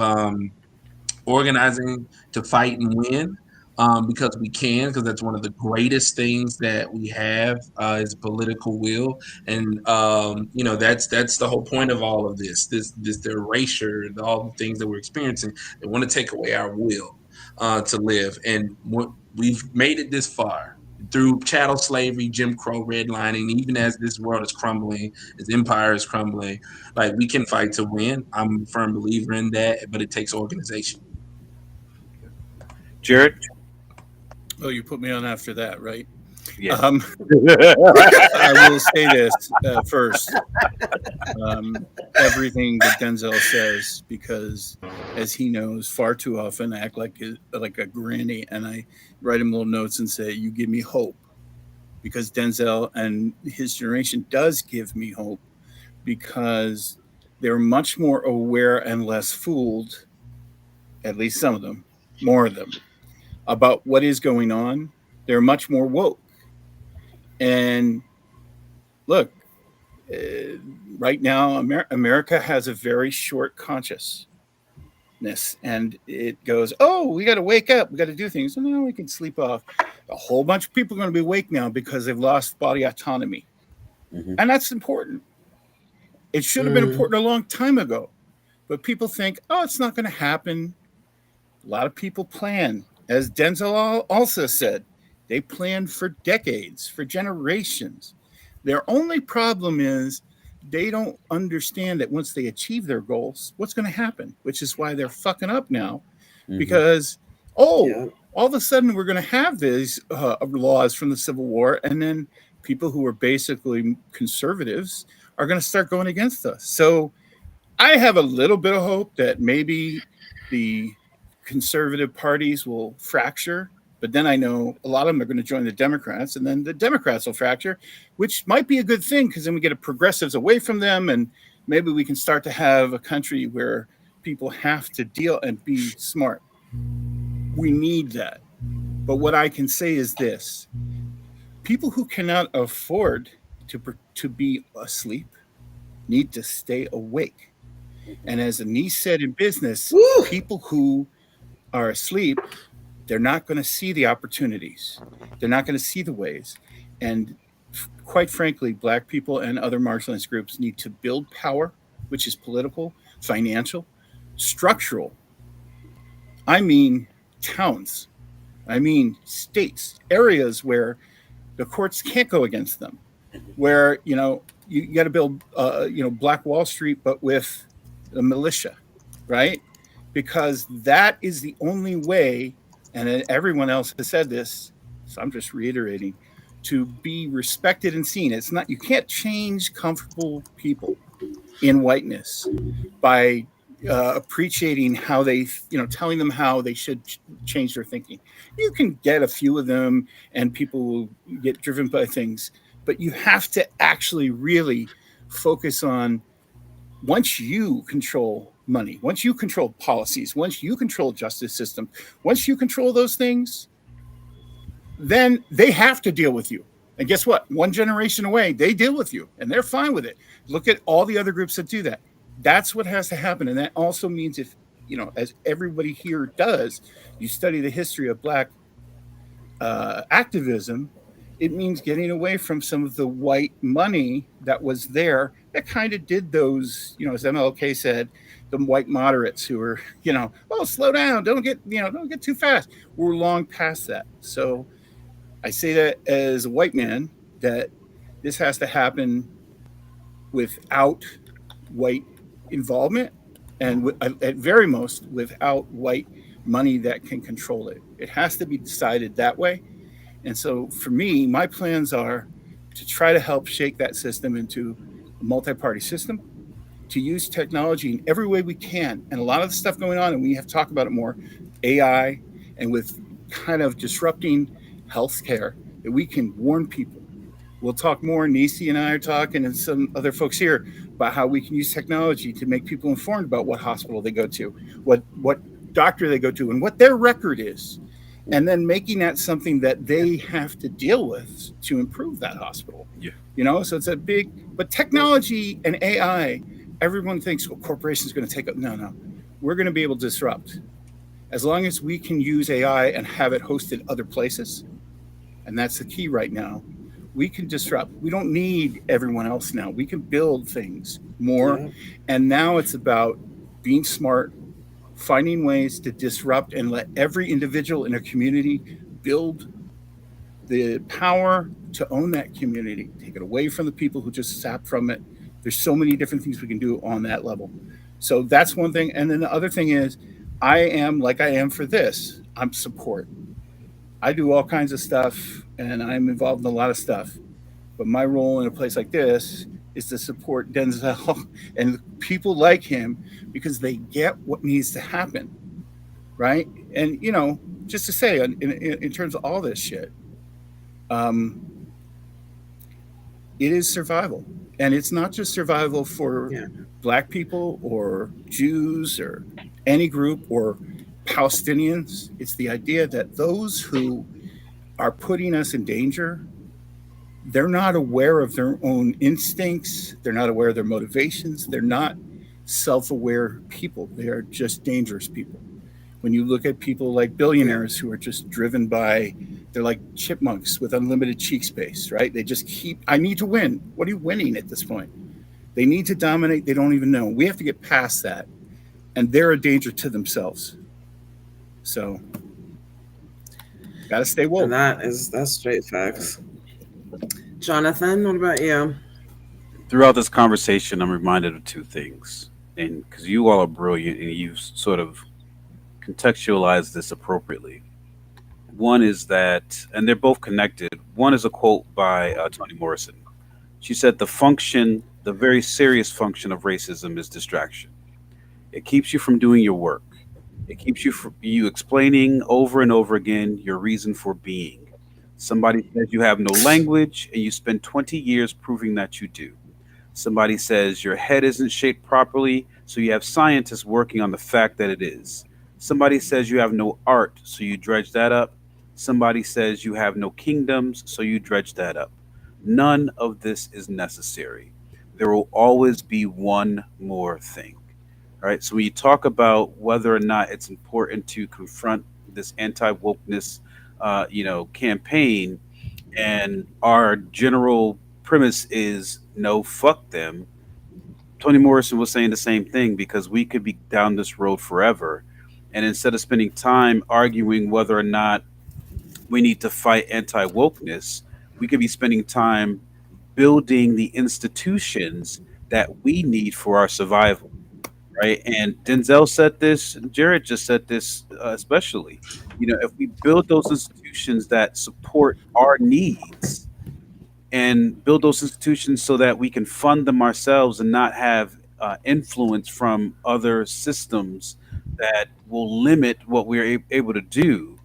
organizing to fight and win, because we can, because that's one of the greatest things that we have is political will. And that's the whole point of all of this the erasure, all the things that we're experiencing. They want to take away our will to live, and we've made it this far. through chattel slavery, Jim Crow, redlining, even as this world is crumbling, as empire is crumbling, like we can fight to win. I'm a firm believer in that, but it takes organization. Jared? Oh, you put me on after that, right? Yeah. I will say this first. Everything that Denzel says, because as he knows, far too often I act like a granny, and I write him little notes and say, "You give me hope," because Denzel and his generation does give me hope, because they're much more aware and less fooled, at least some of them, more of them, about what is going on. They're much more woke. And look, uh, right now, America has a very short consciousness, and it goes, "Oh, we got to wake up. We got to do things. So no, we can sleep off." A whole bunch of people are going to be awake now because they've lost body autonomy, and that's important. It should have been important a long time ago, but people think, "Oh, it's not going to happen." A lot of people plan, as Denzel also said, they plan for decades, for generations. Their only problem is they don't understand that once they achieve their goals, what's going to happen, which is why they're fucking up now. Because, all of a sudden we're going to have these laws from the Civil War, and then people who are basically conservatives are going to start going against us. So I have a little bit of hope that maybe the conservative parties will fracture, but then I know a lot of them are going to join the Democrats, and then the Democrats will fracture, which might be a good thing, because then we get progressives away from them, and maybe we can start to have a country where people have to deal and be smart. We need that. But what I can say is this: people who cannot afford to be asleep need to stay awake. And as Anise said in business, people who are asleep, they're not going to see the opportunities. They're not going to see the ways. And quite frankly, Black people and other marginalized groups need to build power, which is political, financial, structural. I mean, towns. I mean, states, areas where the courts can't go against them, where, you got to build, Black Wall Street, but with the militia, right? Because that is the only way, and everyone else has said this, so I'm just reiterating, to be respected and seen. It's not, you can't change comfortable people in whiteness by appreciating how they, telling them how they should change their thinking. You can get a few of them, and people will get driven by things, but you have to actually really focus on, once you control money, once you control policies, once you control justice system, once you control those things, then they have to deal with you. And guess what? One generation away, they deal with you, and they're fine with it. Look at all the other groups that do that. That's what has to happen. And that also means, if, as everybody here does, you study the history of Black activism, it means getting away from some of the white money that was there that kind of did those, as MLK said, the white moderates who were, "Oh, slow down, don't get too fast." We're long past that. So I say that as a white man, that this has to happen without white involvement, and at very most without white money that can control it. It has to be decided that way. And so for me, my plans are to try to help shake that system into a multi-party system, to use technology in every way we can. And a lot of the stuff going on, and we have to talk about it more, AI, and with kind of disrupting healthcare, that we can warn people. We'll talk more. Nisi and I are talking, and some other folks here, about how we can use technology to make people informed about what hospital they go to, what doctor they go to, and what their record is. And then making that something that they have to deal with to improve that hospital. So it's a big, but technology and AI, everyone thinks, well, corporations are going to take up. No, we're going to be able to disrupt. As long as we can use AI and have it hosted other places, and that's the key right now, we can disrupt. We don't need everyone else now. We can build things more. And now it's about being smart, finding ways to disrupt and let every individual in a community build the power to own that community, take it away from the people who just sap from it. There's so many different things we can do on that level. So that's one thing. And then the other thing is, I am like I am for this. I'm support. I do all kinds of stuff and I'm involved in a lot of stuff. But my role in a place like this is to support Denzel and people like him because they get what needs to happen. Right. And, just to say, in terms of all this shit, it is survival. And it's not just survival for Black people or Jews or any group or Palestinians. It's the idea that those who are putting us in danger, they're not aware of their own instincts. They're not aware of their motivations. They're not self-aware people. They are just dangerous people. When you look at people like billionaires who are just driven by, they're like chipmunks with unlimited cheek space, right? They just I need to win. What are you winning at this point? They need to dominate. They don't even know. We have to get past that. And they're a danger to themselves. So, gotta stay woke. And that's straight facts. Jonathan, what about you? Throughout this conversation, I'm reminded of two things. And because you all are brilliant and you've sort of contextualized this appropriately. One is that, and they're both connected. One is a quote by Toni Morrison. She said, the very serious function of racism is distraction. It keeps you from doing your work. It keeps you from you explaining over and over again your reason for being. Somebody says you have no language and you spend 20 years proving that you do. Somebody says your head isn't shaped properly, so you have scientists working on the fact that it is. Somebody says you have no art, so you dredge that up. Somebody says you have no kingdoms, so you dredge that up. None of this is necessary. There will always be one more thing. All right. So when you talk about whether or not it's important to confront this anti-wokeness, campaign, and our general premise is no, fuck them. Toni Morrison was saying the same thing because we could be down this road forever. And instead of spending time arguing whether or not we need to fight anti-wokeness, we could be spending time building the institutions that we need for our survival, right? And Denzel said this, and Jared just said this, especially. If we build those institutions that support our needs and build those institutions so that we can fund them ourselves and not have influence from other systems that will limit what we're able to do.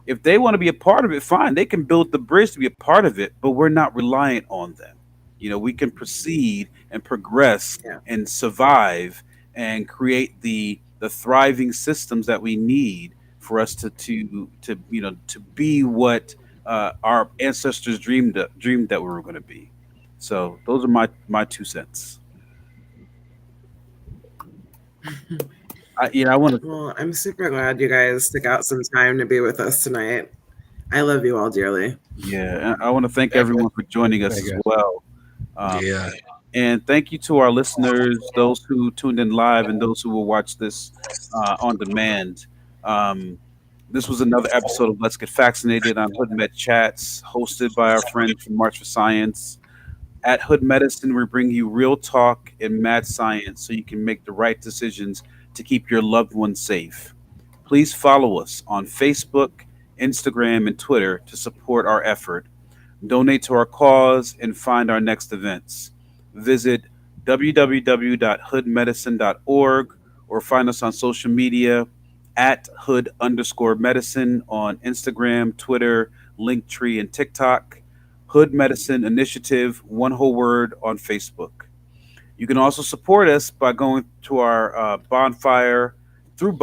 If they want to be a part of it, fine. They can build the bridge to be a part of it, but we're not reliant on them. We can proceed and progress and survive and create the thriving systems that we need for us to be what our ancestors dreamed that we were going to be. So those are my 2 cents. I want to. Well, I'm super glad you guys took out some time to be with us tonight. I love you all dearly. Yeah, I want to thank everyone for joining us as well. And thank you to our listeners, those who tuned in live and those who will watch this on demand. This was another episode of Let's Get Vaccinated on Hood Med Chats, hosted by our friends from March for Science. At Hood Medicine, we bring you real talk and mad science so you can make the right decisions to keep your loved ones safe. Please follow us on Facebook, Instagram, and Twitter to support our effort. Donate to our cause and find our next events. Visit www.hoodmedicine.org or find us on social media at Hood_medicine on Instagram, Twitter, Linktree, and TikTok. Hood Medicine Initiative, one whole word, on Facebook. You can also support us by going to our Bonfire at our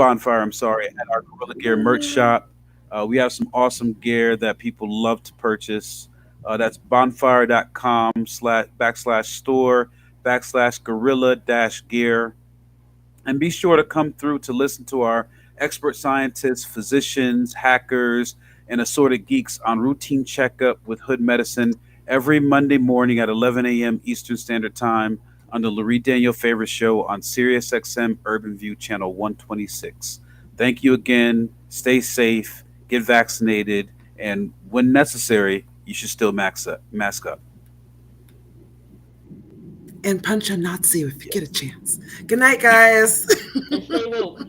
Gorilla Gear merch shop. We have some awesome gear that people love to purchase. That's bonfire.com/store/gorilla-gear. And be sure to come through to listen to our expert scientists, physicians, hackers, and assorted geeks on Routine Checkup with Hood Medicine every Monday morning at 11 a.m. Eastern Standard Time on the Lurie Daniel Favorite Show on SiriusXM Urban View Channel 126. Thank you again. Stay safe, get vaccinated, And when necessary, you should still mask up. And punch a Nazi if you get a chance. Good night, guys. And stay woke.